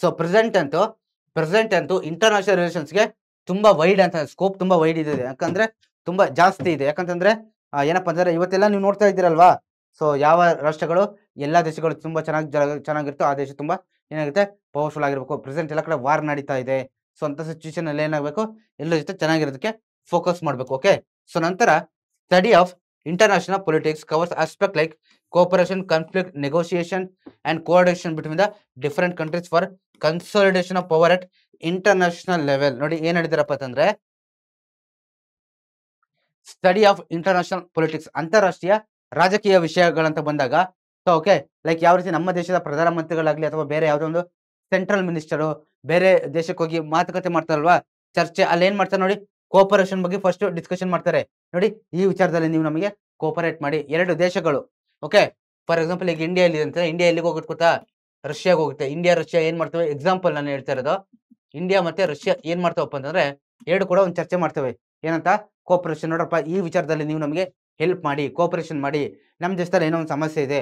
ಸೊ ಪ್ರೆಸೆಂಟ್ ಅಂತೂ ಇಂಟರ್ನ್ಯಾಷನಲ್ ರಿಲೇಷನ್ಸ್ಗೆ ತುಂಬಾ ವೈಡ್ ಅಂತ, ಸ್ಕೋಪ್ ತುಂಬಾ ವೈಡ್ ಇದೆ, ಯಾಕಂದ್ರೆ ತುಂಬಾ ಜಾಸ್ತಿ ಇದೆ. ಯಾಕಂತಂದ್ರೆ ಏನಪ್ಪಾ ಅಂತಂದ್ರೆ ಇವತ್ತೆಲ್ಲ ನೀವು ನೋಡ್ತಾ ಇದ್ದೀರಲ್ವಾ, ಸೊ ಯಾವ ರಾಷ್ಟ್ರಗಳು, ಎಲ್ಲಾ ದೇಶಗಳು ತುಂಬಾ ಚೆನ್ನಾಗಿರುತ್ತೋ ಆ ದೇಶ ತುಂಬಾ ಏನಾಗುತ್ತೆ, ಪವರ್ಫುಲ್ ಆಗಿರ್ಬೇಕು. ಪ್ರೆಸೆಂಟ್ ಎಲ್ಲ ಕಡೆ ವಾರ್ ನಡೀತಾ ಇದೆ. ಸೊ ಅಂತ ಸಿಚುವೇಶನ್ ಅಲ್ಲಿ ಏನಾಗಬೇಕು, ಎಲ್ಲರ ಜೊತೆ ಚೆನ್ನಾಗಿರೋದಕ್ಕೆ ಫೋಕಸ್ ಮಾಡಬೇಕು. ಓಕೆ, ಸೊ ನಂತರ study of international politics covers aspect like cooperation, conflict, negotiation and coordination between the different countries for consolidation of power at international level. ನೋಡಿ ಏನ್ ಹೇಳಿದಾರಪ್ಪ ಅಂತಂದ್ರೆ, ಸ್ಟಡಿ ಆಫ್ ಇಂಟರ್ನ್ಯಾಷನಲ್ ಪೊಲಿಟಿಕ್ಸ್ ಅಂತಾರಾಷ್ಟ್ರೀಯ ರಾಜಕೀಯ ವಿಷಯಗಳಂತ ಬಂದಾಗ, ಸೊ ಓಕೆ, ಲೈಕ್ ಯಾವ ರೀತಿ ನಮ್ಮ ದೇಶದ ಪ್ರಧಾನಮಂತ್ರಿಗಳಾಗ್ಲಿ ಅಥವಾ ಬೇರೆ ಯಾವುದೋ ಒಂದು ಸೆಂಟ್ರಲ್ ಮಿನಿಸ್ಟರು ಬೇರೆ ದೇಶಕ್ಕೆ ಹೋಗಿ ಮಾತುಕತೆ ಮಾಡ್ತಾರಲ್ವಾ, ಚರ್ಚೆ, ಅಲ್ಲಿ ಏನ್ ಮಾಡ್ತಾರೆ ನೋಡಿ, ಕೋಪರೇಷನ್ ಬಗ್ಗೆ ಫಸ್ಟ್ ಡಿಸ್ಕಷನ್ ಮಾಡ್ತಾರೆ. ನೋಡಿ ಈ ವಿಚಾರದಲ್ಲಿ ನೀವು ನಮಗೆ ಕೋಪರೇಟ್ ಮಾಡಿ, ಎರಡು ದೇಶಗಳು. ಓಕೆ, ಫಾರ್ ಎಕ್ಸಾಂಪಲ್ ಈಗ ಇಂಡಿಯಾ ಇಲ್ಲಿ ಅಂತ, ಇಂಡಿಯಾ ಎಲ್ಲಿಗೆ ಹೋಗುತ್ತೆ ಗೊತ್ತಾ, ರಷ್ಯಾಗೆ ಹೋಗುತ್ತೆ. ಇಂಡಿಯಾ ರಷ್ಯಾ ಏನ್ ಮಾಡ್ತವೆ, ಎಕ್ಸಾಂಪಲ್ ನಾನು ಹೇಳ್ತಾ ಇರೋದು, ಇಂಡಿಯಾ ಮತ್ತೆ ರಷ್ಯಾ ಏನ್ ಮಾಡ್ತಾವಪ್ಪ ಅಂತಂದ್ರೆ ಎರಡು ಕೂಡ ಒಂದು ಚರ್ಚೆ ಮಾಡ್ತವೆ. ಏನಂತ, ಕೋಪರೇಷನ್. ನೋಡಪ್ಪ ಈ ವಿಚಾರದಲ್ಲಿ ನೀವು ನಮಗೆ ಹೆಲ್ಪ್ ಮಾಡಿ, ಕೋಪರೇಷನ್ ಮಾಡಿ, ನಮ್ಮ ದೇಶದಲ್ಲಿ ಏನೋ ಒಂದು ಸಮಸ್ಯೆ ಇದೆ,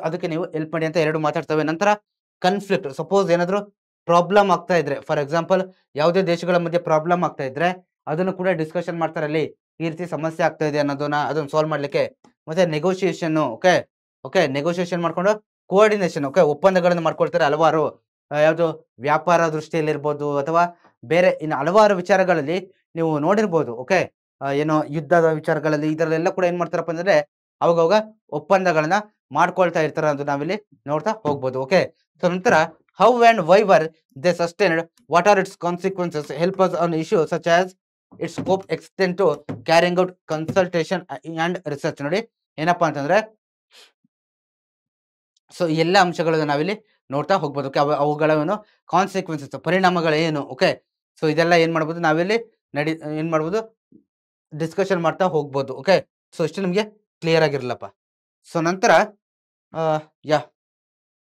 ಅದಕ್ಕೆ ನೀವು ಹೆಲ್ಪ್ ಮಾಡಿ ಅಂತ ಎರಡು ಮಾತಾಡ್ತವೆ. ನಂತರ ಕನ್ಫ್ಲಿಕ್ಟ್, ಸಪೋಸ್ ಏನಾದ್ರು ಪ್ರಾಬ್ಲಮ್ ಆಗ್ತಾ ಇದ್ರೆ, ಫಾರ್ ಎಕ್ಸಾಂಪಲ್ ಯಾವುದೇ ದೇಶಗಳ ಮಧ್ಯೆ ಪ್ರಾಬ್ಲಮ್ ಆಗ್ತಾ ಇದ್ರೆ ಅದನ್ನು ಕೂಡ ಡಿಸ್ಕಷನ್ ಮಾಡ್ತಾರೆ. ಅಲ್ಲಿ ಈ ರೀತಿ ಸಮಸ್ಯೆ ಆಗ್ತಾ ಇದೆ ಅನ್ನೋದನ್ನ ಅದನ್ನ ಸಾಲ್ವ್ ಮಾಡ್ಲಿಕ್ಕೆ. ಮತ್ತೆ ನೆಗೋಸಿಯೇಷನ್. ಓಕೆ ಓಕೆ, ನೆಗೋಸಿಯೇಷನ್ ಮಾಡ್ಕೊಂಡು ಕೋಆರ್ಡಿನೇಷನ್. ಓಕೆ, ಒಪ್ಪಂದಗಳನ್ನು ಮಾಡ್ಕೊಳ್ತಾರೆ ಹಲವಾರು, ಯಾವುದು ವ್ಯಾಪಾರ ದೃಷ್ಟಿಯಲ್ಲಿ ಇರ್ಬೋದು ಅಥವಾ ಬೇರೆ ಇನ್ನು ಹಲವಾರು ವಿಚಾರಗಳಲ್ಲಿ ನೀವು ನೋಡಿರ್ಬೋದು. ಓಕೆ, ಏನೋ ಯುದ್ಧದ ವಿಚಾರಗಳಲ್ಲಿ ಇದರಲ್ಲೆಲ್ಲ ಕೂಡ ಏನ್ ಮಾಡ್ತಾರಪ್ಪ ಅಂದ್ರೆ ಅವಾಗ ಒಪ್ಪಂದಗಳನ್ನ ಮಾಡ್ಕೊಳ್ತಾ ಇರ್ತಾರೆ, ಅದು ನಾವಿಲ್ಲಿ ನೋಡ್ತಾ ಹೋಗ್ಬೋದು. ಓಕೆ, ಸೊ ನಂತರ how and why were they sustained, what are its consequences, help us on issue such as its scope extend to carrying out consultation and research. ನೋಡಿ ಏನಪ್ಪಾ ಅಂತಂದ್ರೆ, ಸೊ ಎಲ್ಲ ಅಂಶಗಳನ್ನು ನಾವಿಲ್ಲಿ ನೋಡ್ತಾ ಹೋಗ್ಬೋದು. ಓಕೆ, ಅವುಗಳ ಕಾನ್ಸಿಕ್ವೆನ್ಸಸ್, ಪರಿಣಾಮಗಳೇನು. ಓಕೆ, ಸೊ ಇದೆಲ್ಲ ಏನ್ ಮಾಡ್ಬೋದು ನಾವಿಲ್ಲಿ ಏನ್ ಮಾಡ್ಬೋದು, ಡಿಸ್ಕಷನ್ ಮಾಡ್ತಾ ಹೋಗ್ಬೋದು. ಓಕೆ, ಸೊ ಇಷ್ಟು ನಿಮಗೆ ಕ್ಲಿಯರ್ ಆಗಿರಲಪ್ಪ. ಸೊ ನಂತರ yeah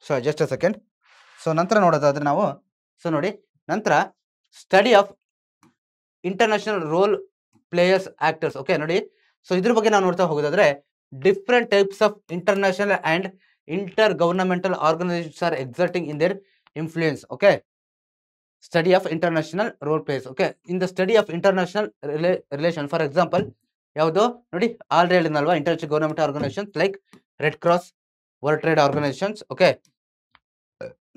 so just a second. So ನಂತರ ನೋಡೋದಾದ್ರೆ ನಾವು, ಸೊ ನೋಡಿ ನಂತರ study of international role players actors. Okay, ನೋಡಿ ಸೊ ಇದ್ರ ಬಗ್ಗೆ ನಾವು ನೋಡ್ತಾ ಹೋಗೋದಾದ್ರೆ, different types of international and intergovernmental organisations are exerting in their influence. Okay, study of international role plays. Okay, in the study of international relation, for example ಯಾವುದು ನೋಡಿ, already ಹೇಳಿದ್ನಲ್ವಾ, international government organisations like Red Cross, World trade organisations. Okay,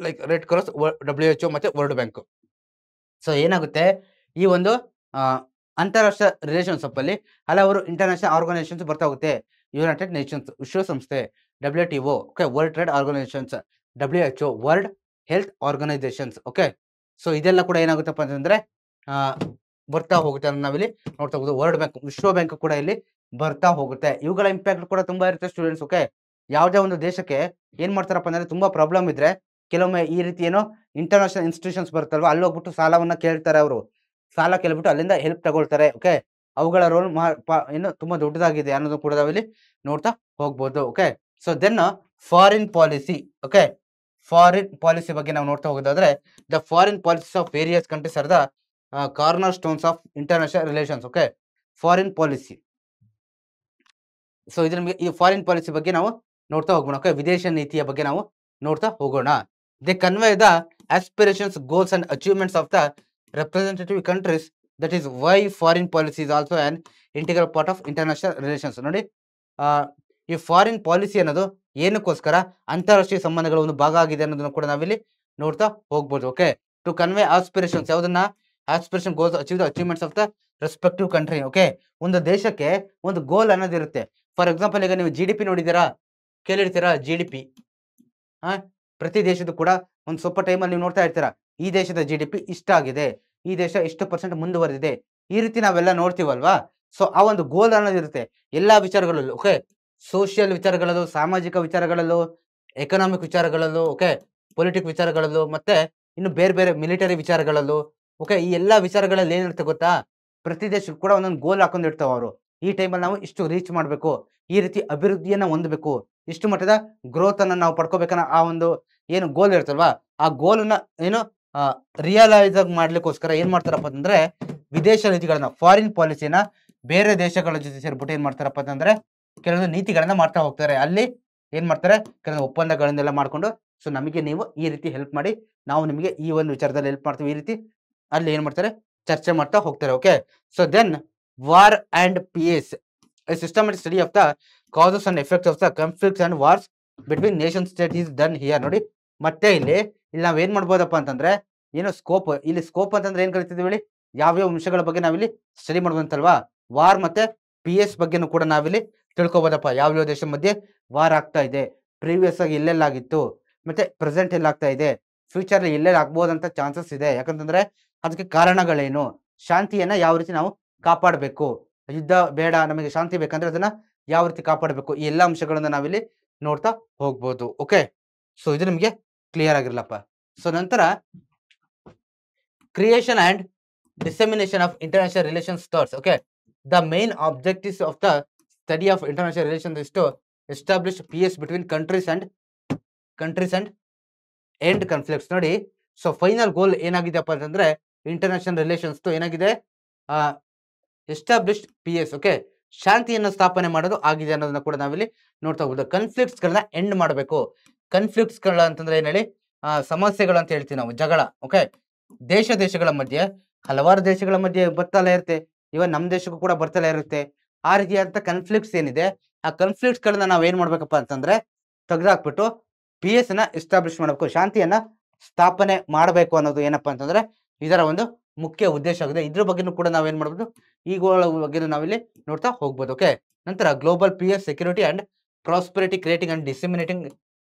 like Red cross, WHO ಮತ್ತೆ world bank. So ಏನಾಗುತ್ತೆ, ಈ ಒಂದು ಅಂತಾರಾಷ್ಟ್ರೀಯ relationship ಅಲ್ಲಿ ಹಲವಾರು ಇಂಟರ್ನ್ಯಾಷನಲ್ ಆರ್ಗನೈಸೇಷನ್ಸ್ ಬರ್ತಾ ಹೋಗುತ್ತೆ. ಯುನೈಟೆಡ್ ನೇಷನ್ಸ್, ವಿಶ್ವಸಂಸ್ಥೆ, WTO, okay, world trade organisations, WHO, world health organisations. Okay, so ಇದೆಲ್ಲ ಕೂಡ ಏನಾಗುತ್ತಪ್ಪ ಅಂತಂದ್ರೆ ಬರ್ತಾ ಹೋಗುತ್ತೆ, ನಾವಿಲ್ಲಿ ನೋಡ್ತಾ ಹೋಗೋದು. ವರ್ಲ್ಡ್ ಬ್ಯಾಂಕ್, ವಿಶ್ವ ಬ್ಯಾಂಕ್ ಕೂಡ ಇಲ್ಲಿ ಬರ್ತಾ ಹೋಗುತ್ತೆ. ಇವುಗಳ ಇಂಪ್ಯಾಕ್ಟ್ ಕೂಡ ತುಂಬಾ ಇರುತ್ತೆ ಸ್ಟೂಡೆಂಟ್ಸ್. ಓಕೆ, ಯಾವುದೇ ಒಂದು ದೇಶಕ್ಕೆ ಏನ್ ಮಾಡ್ತಾರಪ್ಪ ಅಂದ್ರೆ ತುಂಬಾ ಪ್ರಾಬ್ಲಮ್ ಇದ್ರೆ ಕೆಲವೊಮ್ಮೆ ಈ ರೀತಿ ಏನೋ ಇಂಟರ್ನ್ಯಾಷನಲ್ ಇನ್ಸ್ಟಿಟ್ಯೂಷನ್ಸ್ ಬರುತ್ತಲ್ವಾ, ಅಲ್ಲಿ ಹೋಗ್ಬಿಟ್ಟು ಸಾಲವನ್ನ ಕೇಳ್ತಾರೆ. ಅವರು ಸಾಲ ಕೇಳ್ಬಿಟ್ಟು ಅಲ್ಲಿಂದ ಹೆಲ್ಪ್ ತಗೊಳ್ತಾರೆ. ಓಕೆ, ಅವುಗಳ ರೋಲ್ ಏನು ತುಂಬಾ ದೊಡ್ಡದಾಗಿದೆ ಅನ್ನೋದು ಕೂಡ ನಾವಿಲ್ಲಿ ನೋಡ್ತಾ ಹೋಗ್ಬೋದು. Okay, so then foreign policy. Okay, foreign policy ಬಗ್ಗೆ ನಾವು ನೋಡ್ತಾ ಹೋಗೋದಾದ್ರೆ, the foreign policies of various countries are the cornerstones of international relations. Okay, foreign policy. So ಇದ್ರ ನಮಗೆ ಈ ಫಾರಿನ್ ಪಾಲಿಸಿ ಬಗ್ಗೆ ನಾವು ನೋಡ್ತಾ ಹೋಗೋಣ. ಓಕೆ, ವಿದೇಶ ನೀತಿಯ ಬಗ್ಗೆ ನಾವು ನೋಡ್ತಾ ಹೋಗೋಣ. They convey the aspirations, goals and achievements of the representative countries. That is why foreign policy is also an integral part of international relations. ನೋಡಿ ಈ ಫಾರಿನ್ ಪಾಲಿಸಿ ಅನ್ನೋದು ಏನಕ್ಕೋಸ್ಕರ ಅಂತಾರಾಷ್ಟ್ರೀಯ ಸಂಬಂಧಗಳ ಒಂದು ಭಾಗ ಆಗಿದೆ ಅನ್ನೋದನ್ನು ಕೂಡ ನಾವಿಲ್ಲಿ ನೋಡ್ತಾ ಹೋಗ್ಬೋದು. ಓಕೆ, ಟು ಕನ್ವೆ ಆಸ್ಪಿರೇಷನ್ಸ್, ಯಾವುದನ್ನ aspiration, goals, achievements of the respective country. Okay, ಒಂದು ದೇಶಕ್ಕೆ ಒಂದು ಗೋಲ್ ಅನ್ನೋದಿರುತ್ತೆ. ಫಾರ್ ಎಕ್ಸಾಂಪಲ್ ಈಗ ನೀವು GDP ನೋಡಿದ್ದೀರಾ, ಕೇಳಿರ್ತೀರಾ GDP. ಪ್ರತಿ ದೇಶದ್ದು ಕೂಡ ಒಂದು ಸ್ವಲ್ಪ ಟೈಮಲ್ಲಿ ನೀವು ನೋಡ್ತಾ ಇರ್ತೀರಾ, ಈ ದೇಶದ GDP ಇಷ್ಟಾಗಿದೆ, ಈ ದೇಶ ಇಷ್ಟು % ಮುಂದುವರೆದಿದೆ, ಈ ರೀತಿ ನಾವೆಲ್ಲ ನೋಡ್ತೀವಲ್ವಾ. ಸೊ ಆ ಒಂದು ಗೋಲ್ ಅನ್ನೋದಿರುತ್ತೆ ಎಲ್ಲಾ ವಿಚಾರಗಳಲ್ಲೂ. ಓಕೆ, ಸೋಷಿಯಲ್ ವಿಚಾರಗಳಲ್ಲೂ, ಸಾಮಾಜಿಕ ವಿಚಾರಗಳಲ್ಲೂ, ಎಕನಾಮಿಕ್ ವಿಚಾರಗಳಲ್ಲೂ, ಓಕೆ, ಪೊಲಿಟಿಕ್ ವಿಚಾರಗಳಲ್ಲೂ, ಮತ್ತೆ ಇನ್ನು ಬೇರೆ ಬೇರೆ ಮಿಲಿಟರಿ ವಿಚಾರಗಳಲ್ಲೂ. ಓಕೆ, ಈ ಎಲ್ಲಾ ವಿಚಾರಗಳಲ್ಲಿ ಏನಿರುತ್ತೆ ಗೊತ್ತಾ, ಪ್ರತಿ ದೇಶಕ್ಕೂ ಕೂಡ ಒಂದೊಂದು ಗೋಲ್ ಹಾಕೊಂಡಿರ್ತಾವ ಅವರು. ಈ ಟೈಮಲ್ಲಿ ನಾವು ಇಷ್ಟು ರೀಚ್ ಮಾಡಬೇಕು, ಈ ರೀತಿ ಅಭಿವೃದ್ಧಿಯನ್ನ ಹೊಂದಬೇಕು, ಇಷ್ಟು ಮಟ್ಟದ ಗ್ರೋತ್ ಅನ್ನ ನಾವು ಪಡ್ಕೋಬೇಕನ್ನ ಆ ಒಂದು ಏನು ಗೋಲ್ ಇರ್ತಲ್ವಾ, ಆ ಗೋಲನ್ನ ಏನು ರಿಯಲೈಸ್ ಆಗಿ ಮಾಡ್ಲಿಕ್ಕೋಸ್ಕರ ಏನ್ ಮಾಡ್ತಾರಪ್ಪ ಅಂತಂದ್ರೆ ವಿದೇಶ ನೀತಿಗಳನ್ನ, ಫಾರಿನ್ ಪಾಲಿಸಿನ ಬೇರೆ ದೇಶಗಳ ಜೊತೆ ಸೇರ್ಬಿಟ್ಟು ಏನ್ ಮಾಡ್ತಾರಪ್ಪ ಅಂತಂದ್ರೆ ಕೆಲವೊಂದು ನೀತಿಗಳನ್ನ ಮಾಡ್ತಾ ಹೋಗ್ತಾರೆ. ಅಲ್ಲಿ ಏನ್ ಮಾಡ್ತಾರೆ, ಕೆಲವೊಂದು ಒಪ್ಪಂದಗಳನ್ನೆಲ್ಲ ಮಾಡ್ಕೊಂಡು, ಸೊ ನಮಗೆ ನೀವು ಈ ರೀತಿ ಹೆಲ್ಪ್ ಮಾಡಿ, ನಾವು ನಿಮಗೆ ಈ ಒಂದು ವಿಚಾರದಲ್ಲಿ ಹೆಲ್ಪ್ ಮಾಡ್ತೀವಿ, ಈ ರೀತಿ ಅಲ್ಲಿ ಏನ್ ಮಾಡ್ತಾರೆ, ಚರ್ಚೆ ಮಾಡ್ತಾ ಹೋಗ್ತಾರೆ. Okay, so then war and peace, a systematic study of the causes and effects of the conflicts and wars between nation state is done here. ನೋಡಿ ಮತ್ತೆ ಇಲ್ಲಿ ನಾವ್ ಏನ್ ಮಾಡ್ಬೋದಪ್ಪ ಅಂತಂದ್ರೆ ಏನು ಸ್ಕೋಪ್, ಇಲ್ಲಿ ಸ್ಕೋಪ್ ಅಂತಂದ್ರೆ ಏನ್ ಕರಿತಿದ್ವಿ ಹೇಳಿ, ಯಾವ್ಯಾವ ಅಂಶಗಳ ಬಗ್ಗೆ ನಾವಿಲ್ಲಿ ಸ್ಟಡಿ ಮಾಡ್ಬೋದಂತಲ್ವಾ. ವಾರ್ ಮತ್ತೆ PS ಬಗ್ಗೆನೂ ಕೂಡ ನಾವಿಲ್ಲಿ ತಿಳ್ಕೊಬೋದಪ್ಪ. ಯಾವ್ಯಾವ ದೇಶ ಮಧ್ಯೆ ವಾರ್ ಆಗ್ತಾ ಇದೆ, ಪ್ರೀವಿಯಸ್ ಆಗಿ ಎಲ್ಲೆಲ್ಲಾಗಿತ್ತು, ಮತ್ತೆ ಪ್ರೆಸೆಂಟ್ ಎಲ್ಲಾಗ್ತಾ ಇದೆ, ಫ್ಯೂಚರ್ ಎಲ್ಲೆಲ್ಲಿ ಆಗ್ಬೋದಂತ ಚಾನ್ಸಸ್ ಇದೆ, ಯಾಕಂತಂದ್ರೆ ಅದಕ್ಕೆ ಕಾರಣಗಳೇನು, ಶಾಂತಿಯನ್ನ ಯಾವ ರೀತಿ ನಾವು ಕಾಪಾಡಬೇಕು, ಯುದ್ಧ ಬೇಡ ನಮಗೆ ಶಾಂತಿ ಬೇಕಂದ್ರೆ ಅದನ್ನ ಯಾವ ರೀತಿ ಕಾಪಾಡಬೇಕು, ಈ ಎಲ್ಲಾ ಅಂಶಗಳನ್ನ ನಾವಿಲ್ಲಿ ನೋಡ್ತಾ ಹೋಗ್ಬೋದು. ಓಕೆ, ಸೊ ಇದು ನಿಮಗೆ ಕ್ಲಿಯರ್ ಆಗಿರ್ಲಪ್ಪ. ಸೊ ನಂತರ creation and dissemination of international relations thoughts. Okay, the main objectives of the study of international relations is to establish peace between countries and end conflicts. ನೋಡಿ, ಸೊ ಫೈನಲ್ ಗೋಲ್ ಏನಾಗಿದೆಪ್ಪ ಅಂತಂದ್ರೆ international relations ಏನಾಗಿದೆ, established PS. Okay, ಶಾಂತಿಯನ್ನು ಸ್ಥಾಪನೆ ಮಾಡೋದು ಆಗಿದೆ ಅನ್ನೋದನ್ನ ಕೂಡ ನಾವಿಲ್ಲಿ ನೋಡ್ತಾ ಹೋಗ್ಬೋದು. ಕನ್ಫ್ಲಿಕ್ಟ್ಸ್ ಗಳನ್ನ ಎಂಡ್ ಮಾಡಬೇಕು. ಕನ್ಫ್ಲಿಕ್ಟ್ಸ್ ಗಳ ಅಂತಂದ್ರೆ ಏನ್ ಹೇಳಿ, ಸಮಸ್ಯೆಗಳು ಅಂತ ಹೇಳ್ತೀವಿ ನಾವು, ಜಗಳ. ಓಕೆ, ದೇಶಗಳ ಮಧ್ಯೆ, ಹಲವಾರು ದೇಶಗಳ ಮಧ್ಯೆ ಬರ್ತಲೇ ಇರುತ್ತೆ, ಇವನ್ ನಮ್ಮ ದೇಶಕ್ಕೂ ಕೂಡ ಬರ್ತಲೇ ಇರುತ್ತೆ. ಆ ರೀತಿಯಾದಂತ ಕನ್ಫ್ಲಿಕ್ಟ್ಸ್ ಏನಿದೆ, ಆ ಕನ್ಫ್ಲಿಕ್ಟ್ಸ್ ಗಳನ್ನ ನಾವ್ ಏನ್ ಮಾಡ್ಬೇಕಪ್ಪ ಅಂತಂದ್ರೆ ತೆಗೆದಾಕ್ಬಿಟ್ಟು PS ನ ಎಸ್ಟಾಬ್ಲಿಷ್ ಮಾಡಬೇಕು, ಶಾಂತಿಯನ್ನ ಸ್ಥಾಪನೆ ಮಾಡಬೇಕು ಅನ್ನೋದು ಏನಪ್ಪಾ ಅಂತಂದ್ರೆ ಇದರ ಒಂದು ಮುಖ್ಯ ಉದ್ದೇಶ ಆಗಿದೆ. ಇದ್ರ ಬಗ್ಗೆನೂ ಕೂಡ ನಾವೇನ್ ಮಾಡ್ಬೋದು, ಈಗಳ ಬಗ್ಗೆ ನಾವಿಲ್ಲಿ ನೋಡ್ತಾ ಹೋಗ್ಬೋದು. ಓಕೆ, ನಂತರ global PS security and prosperity creating and disseminating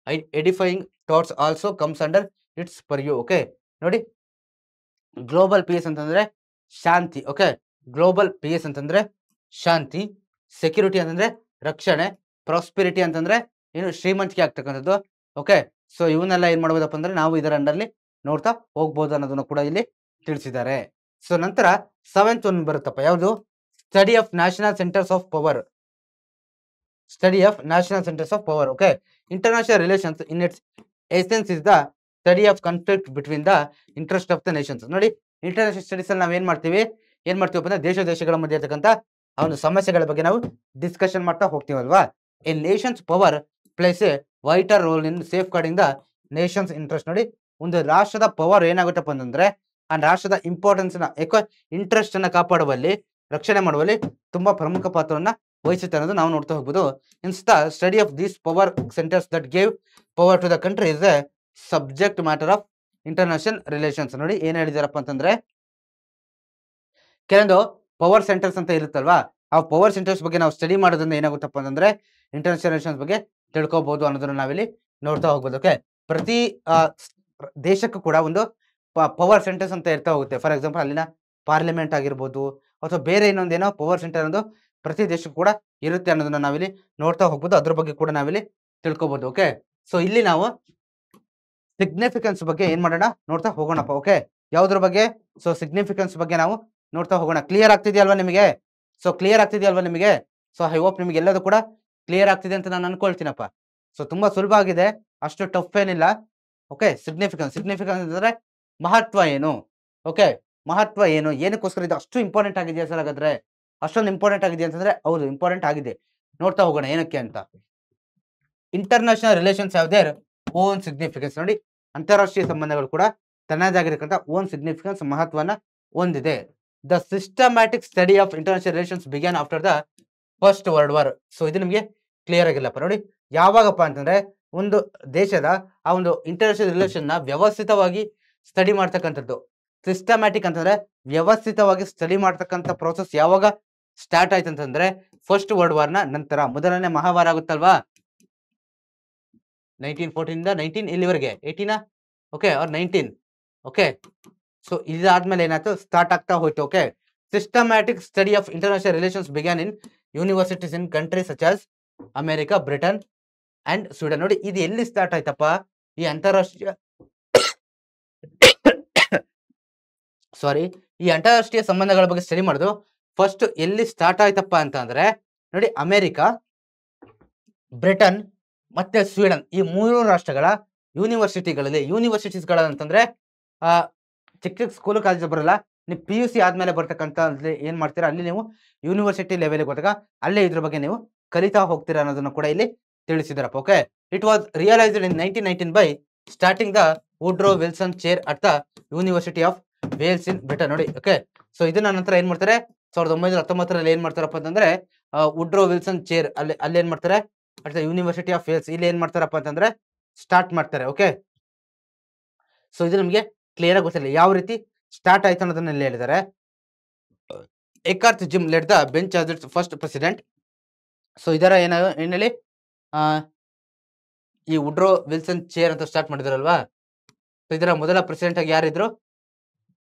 edifying thoughts also comes under its purview. Okay, ನೋಡಿ, ಗ್ಲೋಬಲ್ PS ಅಂತಂದ್ರೆ ಶಾಂತಿ. ಓಕೆ, ಗ್ಲೋಬಲ್ PS ಅಂತಂದ್ರೆ ಶಾಂತಿ, ಸೆಕ್ಯೂರಿಟಿ ಅಂತಂದ್ರೆ ರಕ್ಷಣೆ, ಪ್ರಾಸ್ಪೆರಿಟಿ ಅಂತಂದ್ರೆ ಏನು ಶ್ರೀಮಂತಿಕೆ ಆಗ್ತಕ್ಕಂಥದ್ದು. ಓಕೆ, ಸೊ ಇವನ್ನೆಲ್ಲ ಏನ್ ಮಾಡ್ಬೋದಪ್ಪ ಅಂದ್ರೆ ನಾವು ಇದರ ಅಂಡರ್ಲಿ ನೋಡ್ತಾ ಹೋಗ್ಬೋದು ಅನ್ನೋದನ್ನ ಕೂಡ ಇಲ್ಲಿ ತಿಳಿಸಿದ್ದಾರೆ. ಸೊ ನಂತರ 7th ಒಂದು ಬರುತ್ತಪ್ಪ, ಯಾವುದು, study of national centres of power. Study of national centres of power. Okay, international relations in its essence is the study of conflict between the interest of the Nations. ನೋಡಿ, international studies ಅಲ್ಲಿ ನಾವ್ ಏನ್ ಮಾಡ್ತೀವಿ ಅಂದ್ರೆ ದೇಶಗಳ ಮಧ್ಯೆ ಇರ್ತಕ್ಕಂಥ ಆ ಒಂದು ಸಮಸ್ಯೆಗಳ ಬಗ್ಗೆ ನಾವು ಡಿಸ್ಕಷನ್ ಮಾಡ್ತಾ ಹೋಗ್ತೀವಲ್ವಾ. A nation's power plays a vital role in safeguarding the nation's interest. ನೋಡಿ, ಒಂದು ರಾಷ್ಟ್ರದ ಪವರ್ ಏನಾಗುತ್ತಪ್ಪ ಅಂತಂದ್ರೆ ಆ ರಾಷ್ಟ್ರದ ಇಂಪಾರ್ಟೆನ್ಸ್ ನ ಇಂಟ್ರೆಸ್ಟ್ ಅನ್ನ ಕಾಪಾಡುವಲ್ಲಿ, ರಕ್ಷಣೆ ಮಾಡುವಲ್ಲಿ ತುಂಬಾ ಪ್ರಮುಖ ಪಾತ್ರವನ್ನ ವಹಿಸುತ್ತೆ ಅನ್ನೋದು ನಾವು ನೋಡ್ತಾ ಹೋಗ್ಬೋದು. In the study of these power centres that gave power to the country is a subject matter of international relations. ನೋಡಿ, ಏನ್ ಹೇಳಿದಾರಪ್ಪ ಅಂತಂದ್ರೆ ಕೆಲವೊಂದು ಪವರ್ ಸೆಂಟರ್ಸ್ ಅಂತ ಇರುತ್ತಲ್ವಾ, ಆ ಪವರ್ ಸೆಂಟರ್ಸ್ ಬಗ್ಗೆ ನಾವು ಸ್ಟಡಿ ಮಾಡೋದ್ರಿಂದ ಏನಾಗುತ್ತಪ್ಪ ಅಂತಂದ್ರೆ ಇಂಟರ್ನ್ಯಾಷನಲ್ ರಿಲೇಷನ್ಸ್ ಬಗ್ಗೆ ತಿಳ್ಕೊಬಹುದು ಅನ್ನೋದನ್ನ ನಾವಿಲ್ಲಿ ನೋಡ್ತಾ ಹೋಗ್ಬೋದು. ಓಕೆ, ಪ್ರತಿ ದೇಶಕ್ಕೂ ಕೂಡ ಒಂದು ಪವರ್ ಸೆಂಟರ್ಸ್ ಅಂತ ಇರ್ತಾ ಹೋಗುತ್ತೆ. ಫಾರ್ ಎಕ್ಸಾಂಪಲ್ ಅಲ್ಲಿನ ಪಾರ್ಲಿಮೆಂಟ್ ಆಗಿರ್ಬೋದು ಅಥವಾ ಬೇರೆ ಇನ್ನೊಂದೇನೋ ಪವರ್ ಸೆಂಟರ್ ಅನ್ನೋದು ಪ್ರತಿ ದೇಶಕ್ಕೂ ಕೂಡ ಇರುತ್ತೆ ಅನ್ನೋದನ್ನ ನಾವಿಲ್ಲಿ ನೋಡ್ತಾ ಹೋಗ್ಬೋದು. ಅದ್ರ ಬಗ್ಗೆ ಕೂಡ ನಾವಿಲ್ಲಿ ತಿಳ್ಕೊಬಹುದು. ಓಕೆ, ಸೊ ಇಲ್ಲಿ ನಾವು ಸಿಗ್ನಿಫಿಕೆನ್ಸ್ ಬಗ್ಗೆ ಏನ್ ಮಾಡೋಣ ನೋಡ್ತಾ ಹೋಗೋಣಪ್ಪ. ಓಕೆ, ಯಾವ್ದ್ರ ಬಗ್ಗೆ, ಸೊ ಸಿಗ್ನಿಫಿಕೆನ್ಸ್ ಬಗ್ಗೆ ನಾವು ನೋಡ್ತಾ ಹೋಗೋಣ. ಕ್ಲಿಯರ್ ಆಗ್ತಿದೆಯಲ್ವಾ ನಿಮಗೆ? ಸೊ ಕ್ಲಿಯರ್ ಆಗ್ತಿದೆಯಲ್ವಾ ನಿಮಗೆ? ಸೊ ಐ ಹೋಪ್ ನಿಮಗೆ ಎಲ್ಲದೂ ಕೂಡ ಕ್ಲಿಯರ್ ಆಗ್ತಿದೆ ಅಂತ ನಾನು ಅನ್ಕೊಳ್ತೀನಪ್ಪ. ಸೊ ತುಂಬಾ ಸುಲಭ ಆಗಿದೆ, ಅಷ್ಟು ಟಫ್ ಏನಿಲ್ಲ. ಓಕೆ, ಸಿಗ್ನಿಫಿಕೆನ್ಸ್ ಅಂದ್ರೆ ಮಹತ್ವ ಏನು? ಓಕೆ, ಮಹತ್ವ ಏನು, ಏನಕ್ಕೋಸ್ಕರ ಇದು ಅಷ್ಟು ಇಂಪಾರ್ಟೆಂಟ್ ಆಗಿದೆಯಾ ಸರ್? ಹಾಗಾದ್ರೆ ಅಷ್ಟೊಂದು ಇಂಪಾರ್ಟೆಂಟ್ ಆಗಿದೆ ಅಂತಂದ್ರೆ ಹೌದು, ಇಂಪಾರ್ಟೆಂಟ್ ಆಗಿದೆ. ನೋಡ್ತಾ ಹೋಗೋಣ ಏನಕ್ಕೆ ಅಂತ. International relations have their own significance. ನೋಡಿ, ಅಂತಾರಾಷ್ಟ್ರೀಯ ಸಂಬಂಧಗಳು ಕೂಡ ತನ್ನದಾಗಿರತಕ್ಕಂಥ ಓನ್ ಸಿಗ್ನಿಫಿಕೆನ್ಸ್, ಮಹತ್ವನ ಹೊಂದಿದೆ. The systematic study of international relations began after the first world war. So ಇದು ನಿಮಗೆ ಕ್ಲಿಯರ್ ಆಗಿಲ್ಲಪ್ಪ. ನೋಡಿ, ಯಾವಾಗಪ್ಪ ಅಂತಂದ್ರೆ ಒಂದು ದೇಶದ ಆ ಒಂದು ಇಂಟರ್ನ್ಯಾಷನಲ್ ರಿಲೇಷನ್ ನ ವ್ಯವಸ್ಥಿತವಾಗಿ ಸ್ಟಡಿ ಮಾಡ್ತಕ್ಕಂಥದ್ದು. ಸಿಸ್ಟಮ್ಯಾಟಿಕ್ ಅಂತಂದ್ರೆ ವ್ಯವಸ್ಥಿತವಾಗಿ ಸ್ಟಡಿ ಮಾಡ್ತಕ್ಕಂಥ ಪ್ರೋಸೆಸ್ ಯಾವಾಗ ಸ್ಟಾರ್ಟ್ ಆಯ್ತು ಅಂತಂದ್ರೆ ಫಸ್ಟ್ ವರ್ಲ್ಡ್ ವಾರ್ ನ ನಂತರ. ಮೊದಲನೇ ಮಹಾವಾರ ಆಗುತ್ತಲ್ವಾ, 1914 19 ಇಲ್ಲಿವರೆಗೆ 18 ಓಕೆ ಆರ್ 19. ಓಕೆ, ಸೊ ಇದಾದ್ಮೇಲೆ ಏನಾಯ್ತು, ಸ್ಟಾರ್ಟ್ ಆಗ್ತಾ ಹೋಯ್ತು. Okay, systematic study of international relations began in universities in countries such as America, Britain and Sweden. ನೋಡಿ, ಇದು ಎಲ್ಲಿ ಸ್ಟಾರ್ಟ್ ಆಯ್ತಪ್ಪ, ಈ ಅಂತಾರಾಷ್ಟ್ರೀಯ ಈ ಅಂತಾರಾಷ್ಟ್ರೀಯ ಸಂಬಂಧಗಳ ಬಗ್ಗೆ ಸ್ಟಡಿ ಮಾಡೋದು ಫಸ್ಟ್ ಎಲ್ಲಿ ಸ್ಟಾರ್ಟ್ ಆಯ್ತಪ್ಪ ಅಂತ ಅಂದ್ರೆ ನೋಡಿ, ಅಮೆರಿಕ, ಬ್ರಿಟನ್ ಮತ್ತೆ ಸ್ವೀಡನ್ ಈ ಮೂರು ರಾಷ್ಟ್ರಗಳ ಯೂನಿವರ್ಸಿಟಿಗಳಲ್ಲಿ, ಯೂನಿವರ್ಸಿಟೀಸ್ಗಳ ಅಂತಂದ್ರೆ ಚಿಕ್ಕ ಸ್ಕೂಲ್ ಕಾಲೇಜ್ ಬರಲ್ಲ, ನೀವು PUC ಆದ್ಮೇಲೆ ಬರ್ತಕ್ಕಂಥ ಏನ್ ಮಾಡ್ತೀರಾ, ಅಲ್ಲಿ ನೀವು ಯೂನಿವರ್ಸಿಟಿ ಲೆವೆಲ್ಗೆ ಹೋದಾಗ ಅಲ್ಲೇ ಇದ್ರ ಬಗ್ಗೆ ನೀವು ಕಲಿತಾ ಹೋಗ್ತೀರಾ ಅನ್ನೋದನ್ನ ಕೂಡ ಇಲ್ಲಿ ತಿಳಿಸಿದಾರಪ್ಪ. Okay, it was realised in 1919 by starting the Woodrow Wilson chair at the University of Wales in Britain. ನೋಡಿ, ಓಕೆ, ಸೊ ಇದನ್ನ ನಂತರ ಏನ್ ಮಾಡ್ತಾರೆ, 1919 ಏನ್ ಮಾಡ್ತಾರಪ್ಪ ಅಂತಂದ್ರೆ ವುಡ್ರೋ ವಿಲ್ಸನ್ ಚೇರ್ ಅಲ್ಲಿ ಏನ್ ಮಾಡ್ತಾರೆ at the University of Wales, ಇಲ್ಲಿ ಏನ್ ಮಾಡ್ತಾರಪ್ಪ ಅಂತಂದ್ರೆ ಸ್ಟಾರ್ಟ್ ಮಾಡ್ತಾರೆ. ಓಕೆ, ಸೊ ಇದು ನಮಗೆ ಕ್ಲಿಯರ್ ಆಗಿ ಗೊತ್ತಿಲ್ಲ ಯಾವ ರೀತಿ ಸ್ಟಾರ್ಟ್ ಆಯ್ತು ಅನ್ನೋದನ್ನ ಇಲ್ಲಿ ಹೇಳಿದ್ದಾರೆ. Eckart Jim led the bench as its first president. So ಇದರ ಏನಲ್ಲಿ ಈ ವುಡ್ರೋ ವಿಲ್ಸನ್ ಚೇರ್ ಅಂತ ಸ್ಟಾರ್ಟ್ ಮಾಡಿದ್ರಲ್ವಾ. ಸೊ ಇದರ ಮೊದಲ ಪ್ರೆಸಿಡೆಂಟ್ ಆಗಿ ಯಾರಿದ್ರು?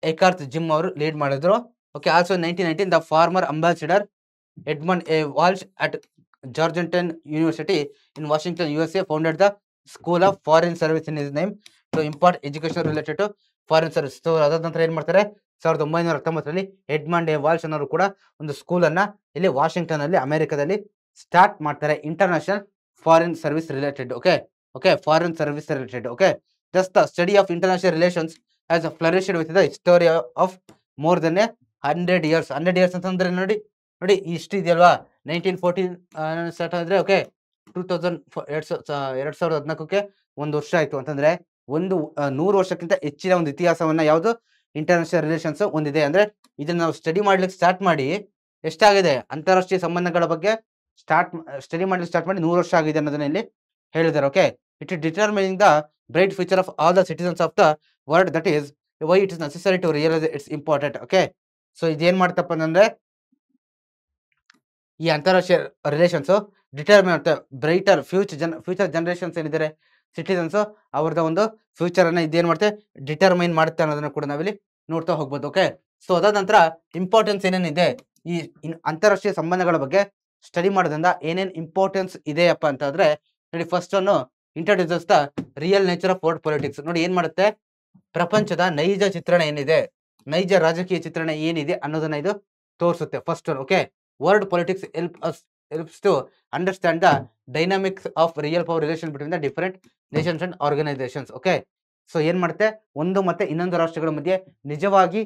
ಎಕಾರ್ತ್ ಜಿಮ್ ಅವರು ಲೀಡ್ ಮಾಡಿದ್ರು. Okay, also 1919 the former ambassador Edmund A Walsh at Georgetown University in Washington USA founded the School of Foreign Service in his name to impart education related to foreign service. So ಅದಾದ ನಂತರ ಏನ್ ಮಾಡ್ತಾರೆ, 1919ರಲ್ಲಿ Edmund A Walsh ಅನ್ನೋರು ಕೂಡ ಒಂದು school ಅನ್ನ ಇಲ್ಲಿ Washington ಅಲ್ಲಿ ಅಮೆರಿಕದಲ್ಲಿ ಸ್ಟಾರ್ಟ್ ಮಾಡ್ತಾರೆ. International foreign service related. Okay, foreign service related. Okay, just the study of international relations has ಫ್ಲರಿಶ್ಡ್ with the history of more than 100 years. 100 years ಅಂತಂದ್ರೆ ನೋಡಿ ಇಷ್ಟು ಇದೆಯಲ್ವಾ, 1914 ಸ್ಟಾರ್ಟ್ ಆದ್ರೆ ಓಕೆ 2014 ಒಂದು ವರ್ಷ ಆಯ್ತು ಅಂತಂದ್ರೆ ಒಂದು 100 ವರ್ಷಕ್ಕಿಂತ ಹೆಚ್ಚಿನ ಒಂದು ಇತಿಹಾಸವನ್ನ ಯಾವುದು ಇಂಟರ್ನ್ಯಾಷನಲ್ ರಿಲೇಷನ್ಸ್ ಹೊಂದಿದೆ. ಅಂದ್ರೆ ಇದನ್ನ ನಾವು ಸ್ಟಡಿ ಮಾಡ್ಲಿಕ್ಕೆ ಸ್ಟಾರ್ಟ್ ಮಾಡಿ ಎಷ್ಟಾಗಿದೆ, ಅಂತಾರಾಷ್ಟ್ರೀಯ ಸಂಬಂಧಗಳ ಬಗ್ಗೆ ಸ್ಟಡಿ ಮಾಡ್ಲಿಕ್ಕೆ ಸ್ಟಾರ್ಟ್ ಮಾಡಿ 100 ವರ್ಷ ಆಗಿದೆ ಅನ್ನೋದನ್ನ ಇಲ್ಲಿ ಹೇಳಿದ್ದಾರೆ. Okay, it is determining the bright future of all the citizens of the world, that is why it is necessary to realise its important. Okay, so ಇದೇನ್ ಮಾಡ್ತಪ್ಪ ಅಂದ್ರೆ ಈ ಅಂತಾರಾಷ್ಟ್ರೀಯ ರಿಲೇಷನ್ಸ್ ಡಿಟರ್ಮಿನ್ ಮಾಡುತ್ತೆ ಬ್ರೈಟರ್ ಫ್ಯೂಚರ್ ಜನರೇಷನ್ಸ್ ಏನಿದ್ದಾರೆ citizens ಅವ್ರದ ಒಂದು future ಅನ್ನ ಇದೇನ್ ಮಾಡುತ್ತೆ ಡಿಟರ್ಮೈನ್ ಮಾಡುತ್ತೆ ಅನ್ನೋದನ್ನ ಕೂಡ ನಾವಿಲ್ಲಿ ನೋಡ್ತಾ ಹೋಗ್ಬೋದು. ಓಕೆ, ಸೊ ಅದಾದ ನಂತರ ಇಂಪಾರ್ಟೆನ್ಸ್ ಏನೇನಿದೆ ಈ ಅಂತಾರಾಷ್ಟ್ರೀಯ ಸಂಬಂಧಗಳ ಬಗ್ಗೆ ಸ್ಟಡಿ ಮಾಡೋದ್ರಿಂದ ಏನೇನ್ ಇಂಪಾರ್ಟೆನ್ಸ್ ಇದೆಯಪ್ಪ ಅಂತಂದ್ರೆ ನೋಡಿ, ಫಸ್ಟ್ ಅನ್ನು introduces the real nature of world politics. ನೋಡಿ ಏನ್ ಮಾಡುತ್ತೆ, ಪ್ರಪಂಚದ ನೈಜ ಚಿತ್ರಣ ಏನಿದೆ, ನೈಜ ರಾಜಕೀಯ ಚಿತ್ರಣ ಏನಿದೆ ಅನ್ನೋದನ್ನ ಇದು ತೋರಿಸುತ್ತೆ. First okay, world politics helps to understand the dynamics of real power relation between the different nations and organisations. Okay, so ಏನ್ ಮಾಡುತ್ತೆ, ಒಂದು ಮತ್ತೆ ಇನ್ನೊಂದು ರಾಷ್ಟ್ರಗಳ ಮಧ್ಯೆ ನಿಜವಾಗಿ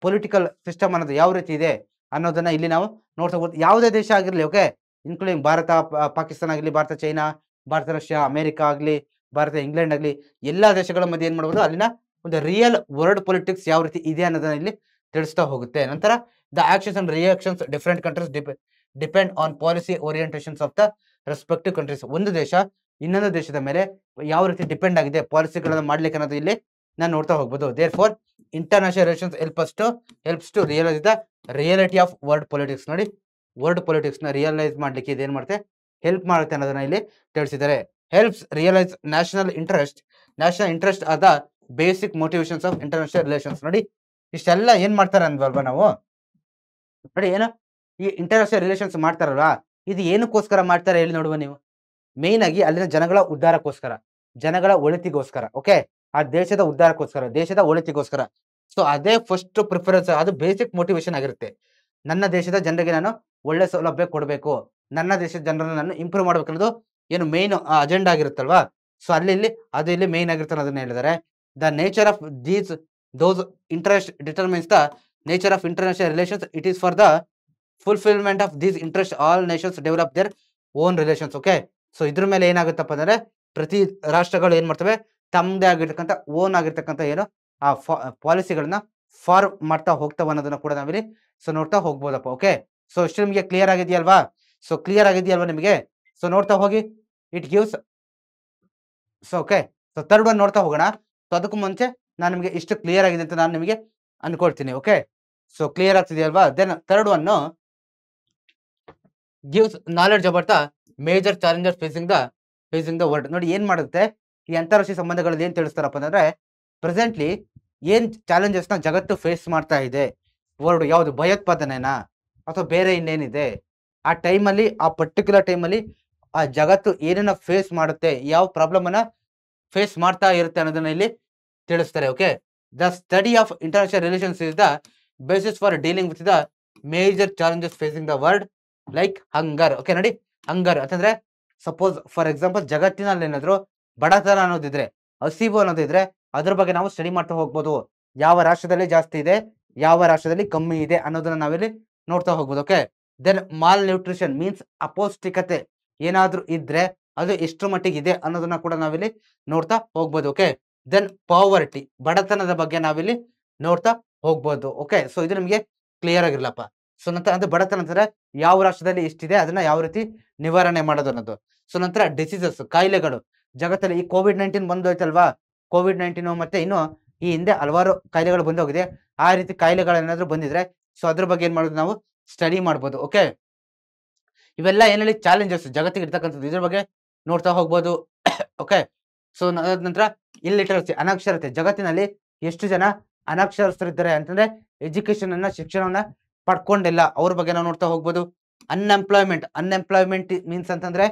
ಪೊಲಿಟಿಕಲ್ ಸಿಸ್ಟಮ್ ಅನ್ನೋದು ಯಾವ ರೀತಿ ಇದೆ ಅನ್ನೋದನ್ನ ಇಲ್ಲಿ ನಾವು ನೋಡ್ತಾ ಹೋಗ್ಬೋದು. ಯಾವುದೇ ದೇಶ ಆಗಿರ್ಲಿ, ಓಕೆ, ಇನ್ಕ್ಲೂಡಿಂಗ್ ಭಾರತ, ಪಾಕಿಸ್ತಾನ ಆಗಲಿ, Bharat China, Bharat Russia, America ಆಗಲಿ, ಭಾರತ ಇಂಗ್ಲೆಂಡ್ ಆಗಲಿ, ಎಲ್ಲಾ ದೇಶಗಳ ಮಧ್ಯೆ ಏನ್ ಮಾಡ್ಬೋದು, ಅಲ್ಲಿನ ಒಂದು ರಿಯಲ್ ವರ್ಲ್ಡ್ ಪೊಲಿಟಿಕ್ಸ್ ಯಾವ ರೀತಿ ಇದೆ ಅನ್ನೋದನ್ನ ಇಲ್ಲಿ ತಿಳಿಸ್ತಾ ಹೋಗುತ್ತೆ. ನಂತರ the actions and reactions different countries depend on policy orientations of the respective countries. ಒಂದು ದೇಶ ಇನ್ನೊಂದು ದೇಶದ ಮೇಲೆ ಯಾವ ರೀತಿ ಡಿಪೆಂಡ್ ಆಗಿದೆ ಪಾಲಿಸಿಗಳನ್ನ ಮಾಡ್ಲಿಕ್ಕೆ ಅನ್ನೋದು ಇಲ್ಲಿ ನಾನು ನೋಡ್ತಾ ಹೋಗ್ಬೋದು. Therefore international relations helps to realise the reality of world politics. ನೋಡಿ, ವರ್ಲ್ಡ್ ಪೊಲಿಟಿಕ್ಸ್ ನ ರಿಯಲೈಸ್ ಮಾಡ್ಲಿಕ್ಕೆ ಇದೇನ್ ಮಾಡುತ್ತೆ, ಹೆಲ್ಪ್ ಮಾಡುತ್ತೆ ಅನ್ನೋದನ್ನ ಇಲ್ಲಿ ತಿಳಿಸಿದ್ದಾರೆ. Helps realise national interest are the basic motivations of international relations. ನೋಡಿ ಇಷ್ಟೆಲ್ಲ ಏನ್ ಮಾಡ್ತಾರೆ ಅಂದ್ವಲ್ವಾ ನಾವು, ನೋಡಿ ಏನು ಈ ಇಂಟರ್ನ್ಯಾಷನಲ್ ರಿಲೇಷನ್ಸ್ ಮಾಡ್ತಾರಲ್ವಾ, ಇದು ಏನಕ್ಕೋಸ್ಕರ ಮಾಡ್ತಾರೆ ಹೇಳಿ ನೋಡುವ ನೀವು. ಮೇನ್ ಆಗಿ ಅಲ್ಲಿನ ಜನಗಳ ಉದ್ಧಾರಕ್ಕೋಸ್ಕರ, ಜನಗಳ ಒಳಿತಿಗೋಸ್ಕರ. ಓಕೆ, ಆ ದೇಶದ ಉದ್ಧಾರಕ್ಕೋಸ್ಕರ, ದೇಶದ ಒಳಿತಿಗೋಸ್ಕರ. ಸೊ ಅದೇ ಫಸ್ಟ್ ಪ್ರಿಫರೆನ್ಸ್, ಅದು ಬೇಸಿಕ್ ಮೋಟಿವೇಶನ್ ಆಗಿರುತ್ತೆ. ನನ್ನ ದೇಶದ ಜನರಿಗೆ ನಾನು ಒಳ್ಳೆ ಸೌಲಭ್ಯ ಕೊಡಬೇಕು, ನನ್ನ ದೇಶದ ಜನರನ್ನ ನಾನು ಇಂಪ್ರೂವ್ ಮಾಡ್ಬೇಕು ಅನ್ನೋದು ಏನು ಮೇನ್ ಅಜೆಂಡಾ ಆಗಿರುತ್ತಲ್ವಾ. ಸೊ ಅಲ್ಲಿ ಅದು ಇಲ್ಲಿ ಮೇನ್ ಆಗಿರುತ್ತೆ ಅನ್ನೋದನ್ನ ಹೇಳಿದ್ದಾರೆ. The nature of those interest determines the nature of international relations. It is for the fulfilment of these interest all Nations develop their own relations. Okay, so ಇದ್ರ ಮೇಲೆ ಏನಾಗುತ್ತಪ್ಪ ಅಂದ್ರೆ ಪ್ರತಿ ರಾಷ್ಟ್ರಗಳು ಏನ್ ಮಾಡ್ತವೆ, ತಮ್ಮದೇ ಆಗಿರ್ತಕ್ಕಂಥ ಓನ್ ಆಗಿರ್ತಕ್ಕಂಥ ಏನು ಆ ಪಾಲಿಸಿಗಳನ್ನ ಫಾರ್ಮ್ ಮಾಡ್ತಾ ಹೋಗ್ತಾವ ಅನ್ನೋದನ್ನ ಕೂಡ ನಾವಿಲ್ಲಿ ಸೊ ನೋಡ್ತಾ ಹೋಗ್ಬೋದಪ್ಪ. ಓಕೆ, ಸೊ ಇಷ್ಟು ನಿಮಗೆ ಕ್ಲಿಯರ್ ಆಗಿದೆಯಲ್ವಾ? ನಿಮಗೆ? ಸೊ ನೋಡ್ತಾ ಹೋಗಿ, it gives. So okay, so third one ನೋಡ್ತಾ ಹೋಗೋಣ. ಸೊ ಅದಕ್ಕೂ ಮುಂಚೆ ನಾನು ನಿಮಗೆ ಇಷ್ಟು ಕ್ಲಿಯರ್ ಆಗಿದೆ ಅಂತ ನಾನು ನಿಮಗೆ ಅನ್ಕೊಳ್ತೀನಿ. ಓಕೆ, ಸೊ ಕ್ಲಿಯರ್ ಆಗ್ತಿದೆಯಲ್ವಾ? Then third one gives knowledge about the major challenges facing the world. ನೋಡಿ ಏನ್ ಮಾಡುತ್ತೆ, ಈ ಅಂತಾರಾಷ್ಟ್ರೀಯ ಸಂಬಂಧಗಳಲ್ಲಿ ಏನ್ ತಿಳಿಸ್ತಾರಪ್ಪ ಅಂದ್ರೆ ಪ್ರೆಸೆಂಟ್ಲಿ ಏನ್ ಚಾಲೆಂಜಸ್ ನ ಜಗತ್ತು ಫೇಸ್ ಮಾಡ್ತಾ ಇದೆ, ವರ್ಲ್ಡ್ ಯಾವುದು, ಭಯೋತ್ಪಾದನೆನಾ ಅಥವಾ ಬೇರೆ ಇನ್ನೇನಿದೆ, ಆ ಟೈಮಲ್ಲಿ, ಆ ಪರ್ಟಿಕ್ಯುಲರ್ ಟೈಮಲ್ಲಿ ಆ ಜಗತ್ತು ಏನನ್ನ ಫೇಸ್ ಮಾಡುತ್ತೆ, ಯಾವ ಪ್ರಾಬ್ಲಮ್ ಅನ್ನ ಫೇಸ್ ಮಾಡ್ತಾ ಇರುತ್ತೆ ಅನ್ನೋದನ್ನ ಇಲ್ಲಿ ತಿಳಿಸ್ತಾರೆ. Okay, the study of international relations is the basis for dealing with the major challenges facing the world like hunger. Okay, ನೋಡಿ ಹಂಗರ್ ಅಂತಂದ್ರೆ ಸಪೋಸ್ ಫಾರ್ ಎಕ್ಸಾಂಪಲ್ ಜಗತ್ತಿನಲ್ಲಿ ಏನಾದ್ರು ಬಡತನ ಅನ್ನೋದಿದ್ರೆ, ಹಸಿವು ಅನ್ನೋದಿದ್ರೆ, ಅದ್ರ ಬಗ್ಗೆ ನಾವು ಸ್ಟಡಿ ಮಾಡ್ತಾ ಹೋಗ್ಬೋದು. ಯಾವ ರಾಷ್ಟ್ರದಲ್ಲಿ ಜಾಸ್ತಿ ಇದೆ, ಯಾವ ರಾಷ್ಟ್ರದಲ್ಲಿ ಕಮ್ಮಿ ಇದೆ ಅನ್ನೋದನ್ನ ನಾವಿಲ್ಲಿ ನೋಡ್ತಾ ಹೋಗ್ಬೋದು. Okay, then malnutrition means ಅಪೌಷ್ಟಿಕತೆ ಏನಾದ್ರೂ ಇದ್ರೆ ಅದು ಎಷ್ಟು ಮಟ್ಟಿಗೆ ಇದೆ ಅನ್ನೋದನ್ನ ಕೂಡ ನಾವಿಲ್ಲಿ ನೋಡ್ತಾ ಹೋಗ್ಬೋದು. ಓಕೆ, ದೆನ್ ಪಾವರ್ಟಿ ಬಡತನದ ಬಗ್ಗೆ ನಾವಿಲ್ಲಿ ನೋಡ್ತಾ ಹೋಗ್ಬೋದು. ಓಕೆ, ಸೊ ಇದು ನಿಮಗೆ ಕ್ಲಿಯರ್ ಆಗಿರ್ಲಪ್ಪ. ಸೊ ನಂತರ ಅದು ಬಡತನ ಅಂತಂದ್ರೆ ಯಾವ ರಾಷ್ಟ್ರದಲ್ಲಿ ಎಷ್ಟಿದೆ ಅದನ್ನ ಯಾವ ರೀತಿ ನಿವಾರಣೆ ಮಾಡೋದು ಅನ್ನೋದು. ಸೊ ನಂತರ ಡಿಸೀಸಸ್ ಕಾಯಿಲೆಗಳು ಜಗತ್ತಲ್ಲಿ ಈ ಕೋವಿಡ್-19 ಬಂದೋಯ್ತಲ್ವಾ, ಕೋವಿಡ್-19 ಮತ್ತೆ ಇನ್ನು ಈ ಹಿಂದೆ ಹಲವಾರು ಕಾಯಿಲೆಗಳು ಬಂದೋಗಿದೆ. ಆ ರೀತಿ ಕಾಯಿಲೆಗಳೇನಾದ್ರೂ ಬಂದಿದ್ರೆ ಸೊ ಅದ್ರ ಬಗ್ಗೆ ಏನ್ ಮಾಡೋದು ನಾವು ಸ್ಟಡಿ ಮಾಡ್ಬೋದು. ಓಕೆ, ಇವೆಲ್ಲ ಏನ್ ಹೇಳಿ ಚಾಲೆಂಜಸ್ ಜಗತ್ತಿಗೆ ಇರ್ತಕ್ಕಂಥದ್ದು, ಇದ್ರ ಬಗ್ಗೆ ನೋಡ್ತಾ ಹೋಗ್ಬೋದು. ಓಕೆ, ಸೊ ನಂತರ ಇಲ್ಲಿಟರಸಿ, ಅನಕ್ಷರತೆ. ಜಗತ್ತಿನಲ್ಲಿ ಎಷ್ಟು ಜನ ಅನಕ್ಷರಸ್ಥರಿದ್ದಾರೆ ಅಂತಂದ್ರೆ ಎಜುಕೇಶನ್ ಅನ್ನ, ಶಿಕ್ಷಣವನ್ನ ಪಡ್ಕೊಂಡಿಲ್ಲ, ಅವ್ರ ಬಗ್ಗೆ ನಾವು ನೋಡ್ತಾ ಹೋಗ್ಬೋದು. ಅನ್ಎಂಪ್ಲಾಯ್ಮೆಂಟ್ ಮೀನ್ಸ್ ಅಂತಂದ್ರೆ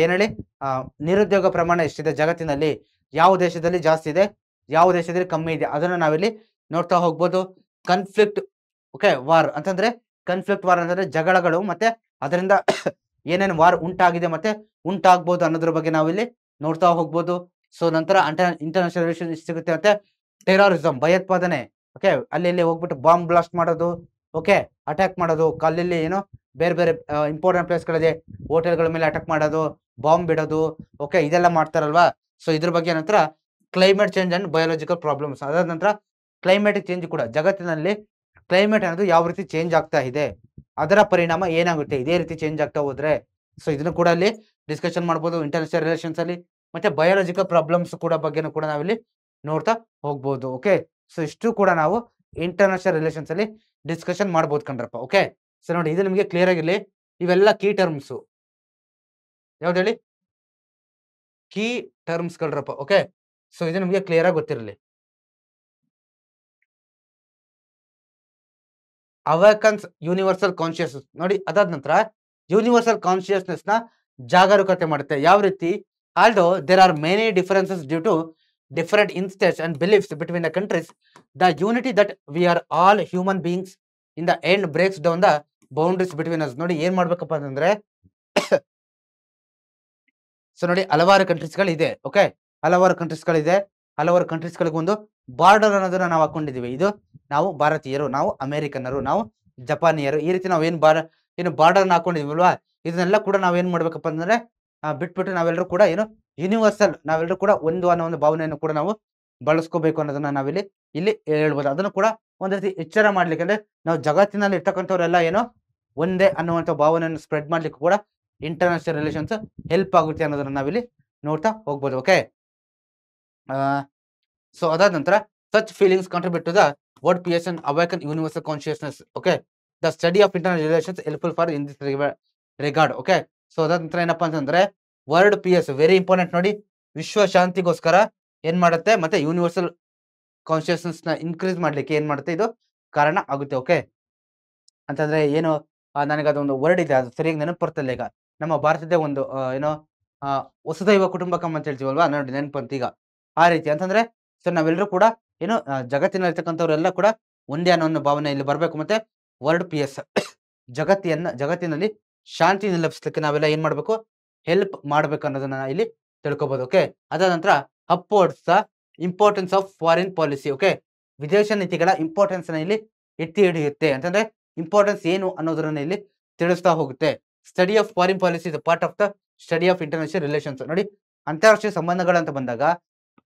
ಏನ್ ಹೇಳಿ ನಿರುದ್ಯೋಗ ಪ್ರಮಾಣ ಎಷ್ಟಿದೆ ಜಗತ್ತಿನಲ್ಲಿ, ಯಾವ ದೇಶದಲ್ಲಿ ಜಾಸ್ತಿ ಇದೆ, ಯಾವ ದೇಶದಲ್ಲಿ ಕಮ್ಮಿ ಇದೆ, ಅದನ್ನ ನಾವಿಲ್ಲಿ ನೋಡ್ತಾ ಹೋಗ್ಬೋದು. ಕನ್ಫ್ಲಿಕ್ಟ್, ಓಕೆ, ವಾರ್ ಅಂತಂದ್ರೆ ಅಂತಂದ್ರೆ ಜಗಳಗಳು ಮತ್ತೆ ಅದರಿಂದ ಏನೇನು ವಾರ್ ಉಂಟಾಗಿದೆ ಮತ್ತೆ ಉಂಟಾಗ್ಬೋದು ಅನ್ನೋದ್ರ ಬಗ್ಗೆ ನಾವಿಲ್ಲಿ ನೋಡ್ತಾ ಹೋಗ್ಬೋದು. ಸೊ ನಂತರ ಇಂಟರ್ನ್ಯಾಷನಲ್ ರಿಲೇಷನ್ ಸಿಗುತ್ತೆ. ಮತ್ತೆ ಟೆರರಿಸಂ, ಭಯೋತ್ಪಾದನೆ. ಓಕೆ, ಅಲ್ಲಿ ಇಲ್ಲಿ ಹೋಗ್ಬಿಟ್ಟು ಬಾಂಬ್ ಬ್ಲಾಸ್ಟ್ ಮಾಡೋದು, ಓಕೆ, ಅಟ್ಯಾಕ್ ಮಾಡೋದು, ಕಲ್ಲಲ್ಲಿ ಏನೋ ಬೇರೆ ಬೇರೆ ಇಂಪಾರ್ಟೆಂಟ್ ಪ್ಲೇಸ್ಗಳಿದೆ, ಹೋಟೆಲ್ಗಳ ಮೇಲೆ ಅಟ್ಯಾಕ್ ಮಾಡೋದು, ಬಾಂಬ್ ಬಿಡೋದು, ಓಕೆ, ಇದೆಲ್ಲ ಮಾಡ್ತಾರಲ್ವಾ. ಸೊ ಇದ್ರ ಬಗ್ಗೆ ನಂತರ climate change and biological problems. ಅದಾದ ನಂತರ ಕ್ಲೈಮೇಟಿಕ್ ಚೇಂಜ್ ಕೂಡ, ಜಗತ್ತಿನಲ್ಲಿ ಕ್ಲೈಮೇಟ್ ಅನ್ನೋದು ಯಾವ ರೀತಿ ಚೇಂಜ್ ಆಗ್ತಾ ಇದೆ, ಅದರ ಪರಿಣಾಮ ಏನಾಗುತ್ತೆ ಇದೇ ರೀತಿ ಚೇಂಜ್ ಆಗ್ತಾ ಹೋದ್ರೆ. ಸೊ ಇದನ್ನು ಕೂಡ ಅಲ್ಲಿ ಡಿಸ್ಕಷನ್ ಮಾಡ್ಬೋದು ಇಂಟರ್ನ್ಯಾಷನಲ್ ರಿಲೇಷನ್ಸ್ ಅಲ್ಲಿ. ಮತ್ತೆ ಬಯೋಲಾಜಿಕಲ್ ಪ್ರಾಬ್ಲಮ್ಸ್ ಕೂಡ ಬಗ್ಗೆನೂ ಕೂಡ ನಾವಿಲ್ಲಿ ನೋಡ್ತಾ ಹೋಗ್ಬೋದು. ಓಕೆ, ಸೊ ಇಷ್ಟು ಕೂಡ ನಾವು ಇಂಟರ್ನ್ಯಾಷನಲ್ ರಿಲೇಷನ್ಸ್ ಅಲ್ಲಿ ಡಿಸ್ಕಷನ್ ಮಾಡ್ಬೋದು ಕಣ್ರಪ್ಪ. ಓಕೆ, ಸೊ ನೋಡಿ ಇದು ನಿಮಗೆ ಕ್ಲಿಯರ್ ಆಗಿರ್ಲಿ. ಇವೆಲ್ಲ ಕೀ ಟರ್ಮ್ಸ್, ಯಾವ್ದು ಹೇಳಿ, ಕೀ ಟರ್ಮ್ಸ್ ಗಳಪ್ಪ. ಓಕೆ, ಸೊ ಇದು ನಿಮಗೆ ಕ್ಲಿಯರ್ ಆಗಿ ಗೊತ್ತಿರಲಿ. ಅವಕನ್ಸ್ ಯೂನಿವರ್ಸಲ್ ಕಾನ್ಶಿಯಸ್ನೆಸ್ ನೋಡಿ, ಅದಾದ ನಂತರ ಯೂನಿವರ್ಸಲ್ ಕಾನ್ಶಿಯಸ್ನೆಸ್ ನ ಜಾಗರೂಕತೆ ಮಾಡುತ್ತೆ. ಯಾವ ರೀತಿ, although there are many differences due to different interests and beliefs between the countries, the unity that we are all human beings in the end breaks down the boundaries between us. ನೋಡಿ ಏನ್ ಮಾಡ್ಬೇಕಪ್ಪ ಅಂತಂದ್ರೆ so ನೋಡಿ ಹಲವಾರು ಕಂಟ್ರೀಸ್ಗಳಿದೆ. Okay, ಹಲವಾರು ಕಂಟ್ರೀಸ್ಗಳಿಗೆ ಒಂದು border ಅನ್ನೋದನ್ನ ನಾವು ಹಾಕೊಂಡಿದೀವಿ. ಇದು ನಾವು ಭಾರತೀಯರು, ನಾವು ಅಮೆರಿಕನ್ನರು, ನಾವು ಜಪಾನಿಯರು, ಈ ರೀತಿ ನಾವು ಏನು ಬಾರ್ಡರ್ನ ಹಾಕೊಂಡಿದೀವಲ್ವಾ, ಇದನ್ನೆಲ್ಲ ಕೂಡ ನಾವೇನ್ ಮಾಡ್ಬೇಕಪ್ಪ ಅಂದ್ರೆ ಬಿಟ್ಬಿಟ್ಟು ನಾವೆಲ್ಲರೂ ಕೂಡ ಏನು ಯೂನಿವರ್ಸಲ್, ನಾವೆಲ್ಲರೂ ಕೂಡ ಒಂದು ಅನ್ನೋ ಒಂದು ಭಾವನೆಯನ್ನು ಕೂಡ ನಾವು ಬಳಸ್ಕೋಬೇಕು ಅನ್ನೋದನ್ನ ನಾವಿಲ್ಲಿ ಹೇಳ್ಬೋದು. ಅದನ್ನು ಕೂಡ ಒಂದ್ ರೀತಿ ಎಚ್ಚರ ಮಾಡ್ಲಿಕ್ಕೆ, ಅಂದ್ರೆ ನಾವು ಜಗತ್ತಿನಲ್ಲಿ ಇರ್ತಕ್ಕಂಥವ್ರೆಲ್ಲ ಏನೋ ಒಂದೇ ಅನ್ನುವಂಥ ಭಾವನೆಯನ್ನು ಸ್ಪ್ರೆಡ್ ಮಾಡ್ಲಿಕ್ಕೆ ಕೂಡ ಇಂಟರ್ನ್ಯಾಷನಲ್ ರಿಲೇಷನ್ಸ್ ಹೆಲ್ಪ್ ಆಗುತ್ತೆ ಅನ್ನೋದನ್ನ ನಾವಿಲ್ಲಿ ನೋಡ್ತಾ ಹೋಗ್ಬೋದು. ಓಕೆ, ಸೊ ಅದಾದ ನಂತರ such feelings contribute to the word PS and awaken universal consciousness. Okay, the study of international relations helpful for in this regard. Okay, so ಅದಾದ ನಂತರ ಏನಪ್ಪಾ ಅಂತಂದ್ರೆ ವರ್ಡ್ PS ವೆರಿ ಇಂಪಾರ್ಟೆಂಟ್. ನೋಡಿ, ವಿಶ್ವ ಶಾಂತಿಗೋಸ್ಕರ ಏನ್ ಮಾಡುತ್ತೆ, ಮತ್ತೆ ಯೂನಿವರ್ಸಲ್ ಕಾನ್ಶಿಯಸ್ನೆಸ್ ನ ಇನ್ಕ್ರೀಸ್ ಮಾಡ್ಲಿಕ್ಕೆ ಏನ್ ಮಾಡುತ್ತೆ, ಇದು ಕಾರಣ ಆಗುತ್ತೆ. ಓಕೆ, ಅಂತಂದ್ರೆ ಏನು, ನನಗೆ ಅದೊಂದು ವರ್ಡ್ ಇದೆ, ಅದು ಸರಿಯಾಗಿ ನೆನಪು ಬರ್ತಿಲ್ಲ ಈಗ. ನಮ್ಮ ಭಾರತದ ಒಂದು ಏನೋ ವಸುದೈವ ಕುಟುಂಬಕಂ ಅಂತ ಹೇಳ್ತೀವಲ್ವಾ, ನೋಡಿ ನೆನಪಂತ ಈಗ. ಆ ರೀತಿ ಅಂತಂದ್ರೆ ಸೊ ನಾವೆಲ್ಲರೂ ಕೂಡ ಏನು ಜಗತ್ತಿನಲ್ಲಿರ್ತಕ್ಕಂಥವ್ರೆಲ್ಲ ಕೂಡ ಒಂದೇ ಅನ್ನೋ ಒಂದು ಭಾವನೆ ಇಲ್ಲಿ ಬರಬೇಕು. ಮತ್ತೆ ವರ್ಡ್ PS ಜಗತ್ತಿನಲ್ಲಿ ಶಾಂತಿ ನೆಲೆಸಲಿಕ್ಕೆ ನಾವೆಲ್ಲ ಏನ್ ಮಾಡ್ಬೇಕು, ಹೆಲ್ಪ್ ಮಾಡ್ಬೇಕು ಅನ್ನೋದನ್ನ ಇಲ್ಲಿ ತಿಳ್ಕೊಬಹುದು. ಓಕೆ, ಅದಾದ ನಂತರ upwards the importance of foreign policy. Okay, ವಿದೇಶ ನೀತಿಗಳ ಇಂಪಾರ್ಟೆನ್ಸ್ ನ ಇಲ್ಲಿ ಎತ್ತಿ ಹಿಡಿಯುತ್ತೆ. ಅಂತಂದ್ರೆ ಇಂಪಾರ್ಟೆನ್ಸ್ ಏನು ಅನ್ನೋದನ್ನ ಇಲ್ಲಿ ತಿಳಿಸ್ತಾ ಹೋಗುತ್ತೆ. Study of foreign policy is part of the study of international relations. ನೋಡಿ, ಅಂತಾರಾಷ್ಟ್ರೀಯ ಸಂಬಂಧಗಳಂತ ಬಂದಾಗ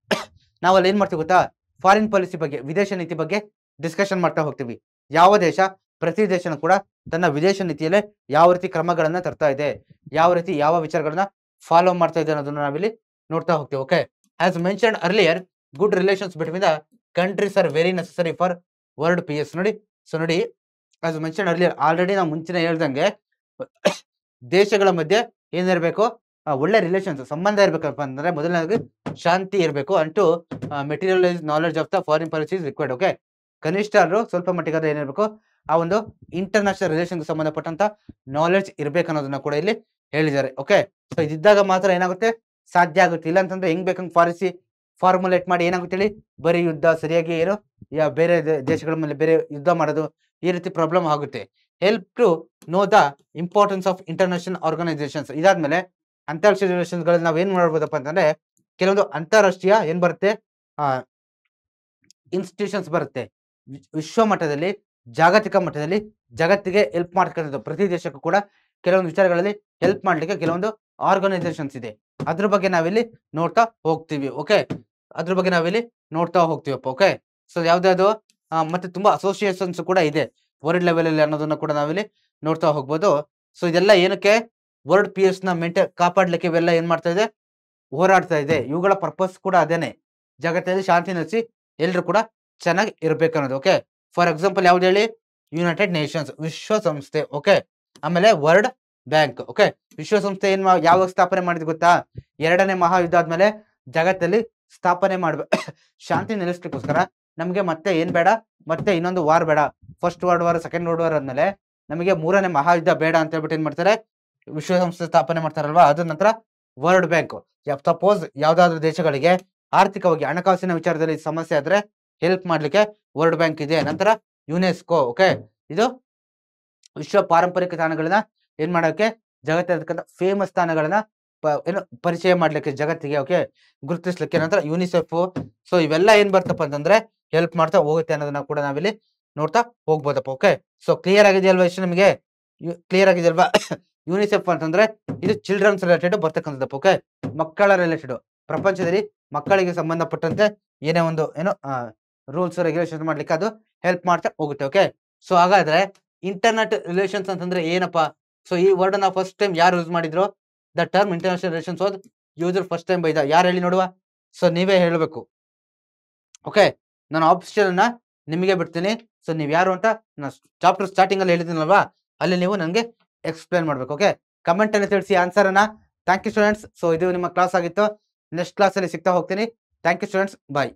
ನಾವಲ್ಲಿ ಏನ್ ಮಾಡ್ತೀವಿ ಗೊತ್ತಾ, ಫಾರಿನ್ ಪಾಲಿಸಿ ಬಗ್ಗೆ, ವಿದೇಶ ನೀತಿ ಬಗ್ಗೆ ಡಿಸ್ಕಷನ್ ಮಾಡ್ತಾ ಹೋಗ್ತೀವಿ. ಯಾವ ದೇಶ, ಪ್ರತಿ ದೇಶನೂ ಕೂಡ ತನ್ನ ವಿದೇಶ ನೀತಿಯಲ್ಲೇ ಯಾವ ರೀತಿ ಕ್ರಮಗಳನ್ನ ತರ್ತಾ ಇದೆ, ಯಾವ ರೀತಿ ಯಾವ ವಿಚಾರಗಳನ್ನ ಫಾಲೋ ಮಾಡ್ತಾ ಇದೆ ಅನ್ನೋದನ್ನ ನಾವಿಲ್ಲಿ ನೋಡ್ತಾ ಹೋಗ್ತೀವಿ. Okay, as mentioned earlier, good relations between the countries are very necessary for world PS. ನೋಡಿ, ಸೊ ನೋಡಿ, ಆಸ್ ಮೆನ್ಷನ್ಡ್ ಅರ್ಲಿಯರ್, ಆಲ್ರೆಡಿ ನಾವು ಮುಂಚಿನ ಹೇಳ್ದಂಗೆ ದೇಶಗಳ ಮಧ್ಯೆ ಏನಿರಬೇಕು, ಒಳ್ಳೆ ರಿಲೇಷನ್ಸ್, ಸಂಬಂಧ ಇರ್ಬೇಕಪ್ಪ ಅಂದ್ರೆ ಮೊದಲನೇದಾಗಿ ಶಾಂತಿ ಇರಬೇಕು. ಅಂಟು materialise knowledge of the foreign policy is required. Okay, ಕನಿಷ್ಠ ಆದ್ರೂ ಸ್ವಲ್ಪ ಮಟ್ಟಿಗಾದ್ರೆ ಏನಿರಬೇಕು, ಆ ಒಂದು ಇಂಟರ್ನ್ಯಾಷನಲ್ ರಿಲೇಷನ್ಗೆ ಸಂಬಂಧಪಟ್ಟಂತ ನಾಲೆಡ್ಜ್ ಇರ್ಬೇಕು ಅನ್ನೋದನ್ನ ಕೂಡ ಇಲ್ಲಿ ಹೇಳಿದ್ದಾರೆ. ಓಕೆ, ಸೊ ಇದಿದ್ದಾಗ ಮಾತ್ರ ಏನಾಗುತ್ತೆ, ಸಾಧ್ಯ ಆಗುತ್ತೆ. ಇಲ್ಲ ಅಂತಂದ್ರೆ ಹೆಂಗ್ ಬೇಕಂಗ್ ಫಾರ್ಮುಲೇಟ್ ಮಾಡಿ ಏನಾಗುತ್ತೆ ಹೇಳಿ, ಬರೀ ಯುದ್ಧ, ಸರಿಯಾಗಿ ಏನು ಬೇರೆ ದೇಶಗಳ ಮೇಲೆ ಬೇರೆ ಯುದ್ಧ ಮಾಡೋದು, ಈ ರೀತಿ ಪ್ರಾಬ್ಲಮ್ ಆಗುತ್ತೆ. Help to know the importance of international organisations. ಇದಾದ್ಮೇಲೆ ಅಂತಾರಾಷ್ಟ್ರೀಯ ರಿಲೇಷನ್ಸ್ ಗಳಲ್ಲಿ ನಾವ್ ಏನ್ ಮಾಡ್ಬೋದಪ್ಪ ಅಂತಂದ್ರೆ, ಕೆಲವೊಂದು ಅಂತಾರಾಷ್ಟ್ರೀಯ ಏನ್ ಬರುತ್ತೆ, ಇನ್ಸ್ಟಿಟ್ಯೂಷನ್ಸ್ ಬರುತ್ತೆ. ವಿಶ್ವ ಮಟ್ಟದಲ್ಲಿ, ಜಾಗತಿಕ ಮಟ್ಟದಲ್ಲಿ ಜಗತ್ತಿಗೆ ಹೆಲ್ಪ್ ಮಾಡ್ತಕ್ಕಂಥದ್ದು. ಪ್ರತಿ ದೇಶಕ್ಕೂ ಕೂಡ ಕೆಲವೊಂದು ವಿಚಾರಗಳಲ್ಲಿ ಹೆಲ್ಪ್ ಮಾಡ್ಲಿಕ್ಕೆ ಕೆಲವೊಂದು ಆರ್ಗನೈಸೇಷನ್ಸ್ ಇದೆ. ಅದ್ರ ಬಗ್ಗೆ ನಾವಿಲ್ಲಿ ನೋಡ್ತಾ ಹೋಗ್ತೀವಿ. ಓಕೆ, ಅದ್ರ ಬಗ್ಗೆ ನಾವಿಲ್ಲಿ ನೋಡ್ತಾ ಹೋಗ್ತೀವಪ್ಪ. ಓಕೆ, ಸೊ ಯಾವ್ದಾದ್ರು ಮತ್ತೆ ತುಂಬಾ ಅಸೋಸಿಯೇಷನ್ಸ್ ಕೂಡ ಇದೆ ವರ್ಲ್ಡ್ ಲೆವೆಲ್ ಅಲ್ಲಿ ಅನ್ನೋದನ್ನ ಕೂಡ ನಾವಿಲ್ಲಿ ನೋಡ್ತಾ ಹೋಗ್ಬೋದು. ಸೊ ಇದೆಲ್ಲ ಏನಕ್ಕೆ, ವರ್ಲ್ಡ್ PS ನ ಕಾಪಾಡ್ಲಿಕ್ಕೆ ಇವೆಲ್ಲ ಏನ್ ಮಾಡ್ತಾ ಇದೆ, ಹೋರಾಡ್ತಾ ಇದೆ. ಇವುಗಳ ಪರ್ಪಸ್ ಕೂಡ ಅದೇನೆ, ಜಗತ್ತಲ್ಲಿ ಶಾಂತಿ ನೆಲೆಸಿ ಎಲ್ರು ಕೂಡ ಚೆನ್ನಾಗಿ ಇರ್ಬೇಕು ಅನ್ನೋದು. ಓಕೆ, ಫಾರ್ ಎಕ್ಸಾಂಪಲ್ ಯಾವ್ದು ಹೇಳಿ, ಯುನೈಟೆಡ್ ನೇಷನ್ಸ್ ವಿಶ್ವಸಂಸ್ಥೆ. ಓಕೆ, ಆಮೇಲೆ ವರ್ಲ್ಡ್ ಬ್ಯಾಂಕ್. ಓಕೆ, ವಿಶ್ವಸಂಸ್ಥೆ ಯಾವಾಗ ಸ್ಥಾಪನೆ ಮಾಡಿದ್ ಗೊತ್ತಾ? 2ನೇ ಮಹಾಯುದ್ಧ ಆದ್ಮೇಲೆ ಜಗತ್ತಲ್ಲಿ ಸ್ಥಾಪನೆ ಮಾಡ್ಬೇಕು ಶಾಂತಿ ನೆಲೆಸ್ಲಿಕ್ಕೋಸ್ಕರ. ನಮ್ಗೆ ಮತ್ತೆ ಏನ್ ಬೇಡ, ಮತ್ತೆ ಇನ್ನೊಂದು ವಾರ್ ಬೇಡ. First world war, second world war ಆದ್ಮೇಲೆ ನಮಗೆ 3ನೇ ಮಹಾಯುದ್ಧ ಬೇಡ ಅಂತ ಹೇಳ್ಬಿಟ್ಟು ಏನ್ ಮಾಡ್ತಾರೆ, ವಿಶ್ವಸಂಸ್ಥೆ ಸ್ಥಾಪನೆ ಮಾಡ್ತಾರಲ್ವಾ. ಅದ ನಂತರ ವರ್ಲ್ಡ್ ಬ್ಯಾಂಕ್, ಸಪೋಸ್ ಯಾವ್ದಾದ್ರು ದೇಶಗಳಿಗೆ ಆರ್ಥಿಕವಾಗಿ ಹಣಕಾಸಿನ ವಿಚಾರದಲ್ಲಿ ಸಮಸ್ಯೆ ಆದ್ರೆ ಹೆಲ್ಪ್ ಮಾಡ್ಲಿಕ್ಕೆ ವರ್ಲ್ಡ್ ಬ್ಯಾಂಕ್ ಇದೆ. ನಂತರ ಯುನೆಸ್ಕೋ. ಓಕೆ, ಇದು ವಿಶ್ವ ಪಾರಂಪರಿಕ ತಾಣಗಳನ್ನ ಏನ್ ಮಾಡೋಕೆ, ಜಗತ್ತಿನ ಫೇಮಸ್ ತಾಣಗಳನ್ನ ಏನು ಪರಿಚಯ ಮಾಡ್ಲಿಕ್ಕೆ ಜಗತ್ತಿಗೆ, ಓಕೆ, ಗುರುತಿಸ್ಲಿಕ್ಕೆ. ನಂತರ ಯುನಿಸೆಫ್. ಸೊ ಇವೆಲ್ಲ ಏನ್ ಬರ್ತಪ್ಪ ಅಂತಂದ್ರೆ ಹೆಲ್ಪ್ ಮಾಡ್ತಾ ಹೋಗುತ್ತೆ ಅನ್ನೋದನ್ನ ಕೂಡ ನಾವಿಲ್ಲಿ ನೋಡ್ತಾ ಹೋಗ್ಬೋದಪ್ಪ. ಓಕೆ, ಸೊ ಕ್ಲಿಯರ್ ಆಗಿದೆಯಲ್ವಾ ಇಷ್ಟು ನಿಮಗೆ? ಕ್ಲಿಯರ್ ಆಗಿದೆಯಲ್ವಾ? ಯುನಿಸೆಫ್ ಅಂತಂದ್ರೆ ಇದು ಚಿಲ್ಡ್ರನ್ಸ್ ರಿಲೇಟೆಡ್ ಬರ್ತಕ್ಕಂಥದ್ದಪ್ಪ. ಓಕೆ, ಮಕ್ಕಳ ರಿಲೇಟೆಡ್, ಪ್ರಪಂಚದಲ್ಲಿ ಮಕ್ಕಳಿಗೆ ಸಂಬಂಧಪಟ್ಟಂತೆ ಏನೇ ಒಂದು ರೂಲ್ಸ್ ರೆಗ್ಯುಲೇಷನ್ ಮಾಡ್ಲಿಕ್ಕೆ ಅದು ಹೆಲ್ಪ್ ಮಾಡ್ತಾ ಹೋಗುತ್ತೆ. ಓಕೆ, ಸೊ ಹಾಗಾದ್ರೆ ಇಂಟರ್ನೆಟ್ ರಿಲೇಷನ್ಸ್ ಅಂತಂದ್ರೆ ಏನಪ್ಪಾ? ಸೊ ಈ ವರ್ಡ್ ನ ಫಸ್ಟ್ ಟೈಮ್ ಯಾರು ಯೂಸ್ ಮಾಡಿದ್ರು? The term international relations was used first time by the, ಯಾರು ಹೇಳಿ ನೋಡುವ? ಸೊ ನೀವೇ ಹೇಳಬೇಕು. ಓಕೆ, ನಾನು ಆಪ್ಷನ್ ಅನ್ನ ನಿಮಗೆ ಬಿಡ್ತೀನಿ. ಸೊ ನೀವ್ ಯಾರು ಅಂತ ಚಾಪ್ಟರ್ ಸ್ಟಾರ್ಟಿಂಗ್ ಅಲ್ಲಿ ಹೇಳಿದ್ದೀನಲ್ವಾ, ಅಲ್ಲಿ ನೀವು ನನಗೆ ಎಕ್ಸ್ಪ್ಲೇನ್ ಮಾಡ್ಬೇಕು. ಓಕೆ, ಕಮೆಂಟ್ ಅಲ್ಲಿ ತಿಳಿಸಿ ಆನ್ಸರ್ ಅನ್ನ. Thank you students. ಸೊ ಇದು ನಿಮ್ಮ ಕ್ಲಾಸ್ ಆಗಿತ್ತು. ನೆಕ್ಸ್ಟ್ ಕ್ಲಾಸ್ ಅಲ್ಲಿ ಸಿಗ್ತಾ ಹೋಗ್ತೀನಿ. Thank you students, bye.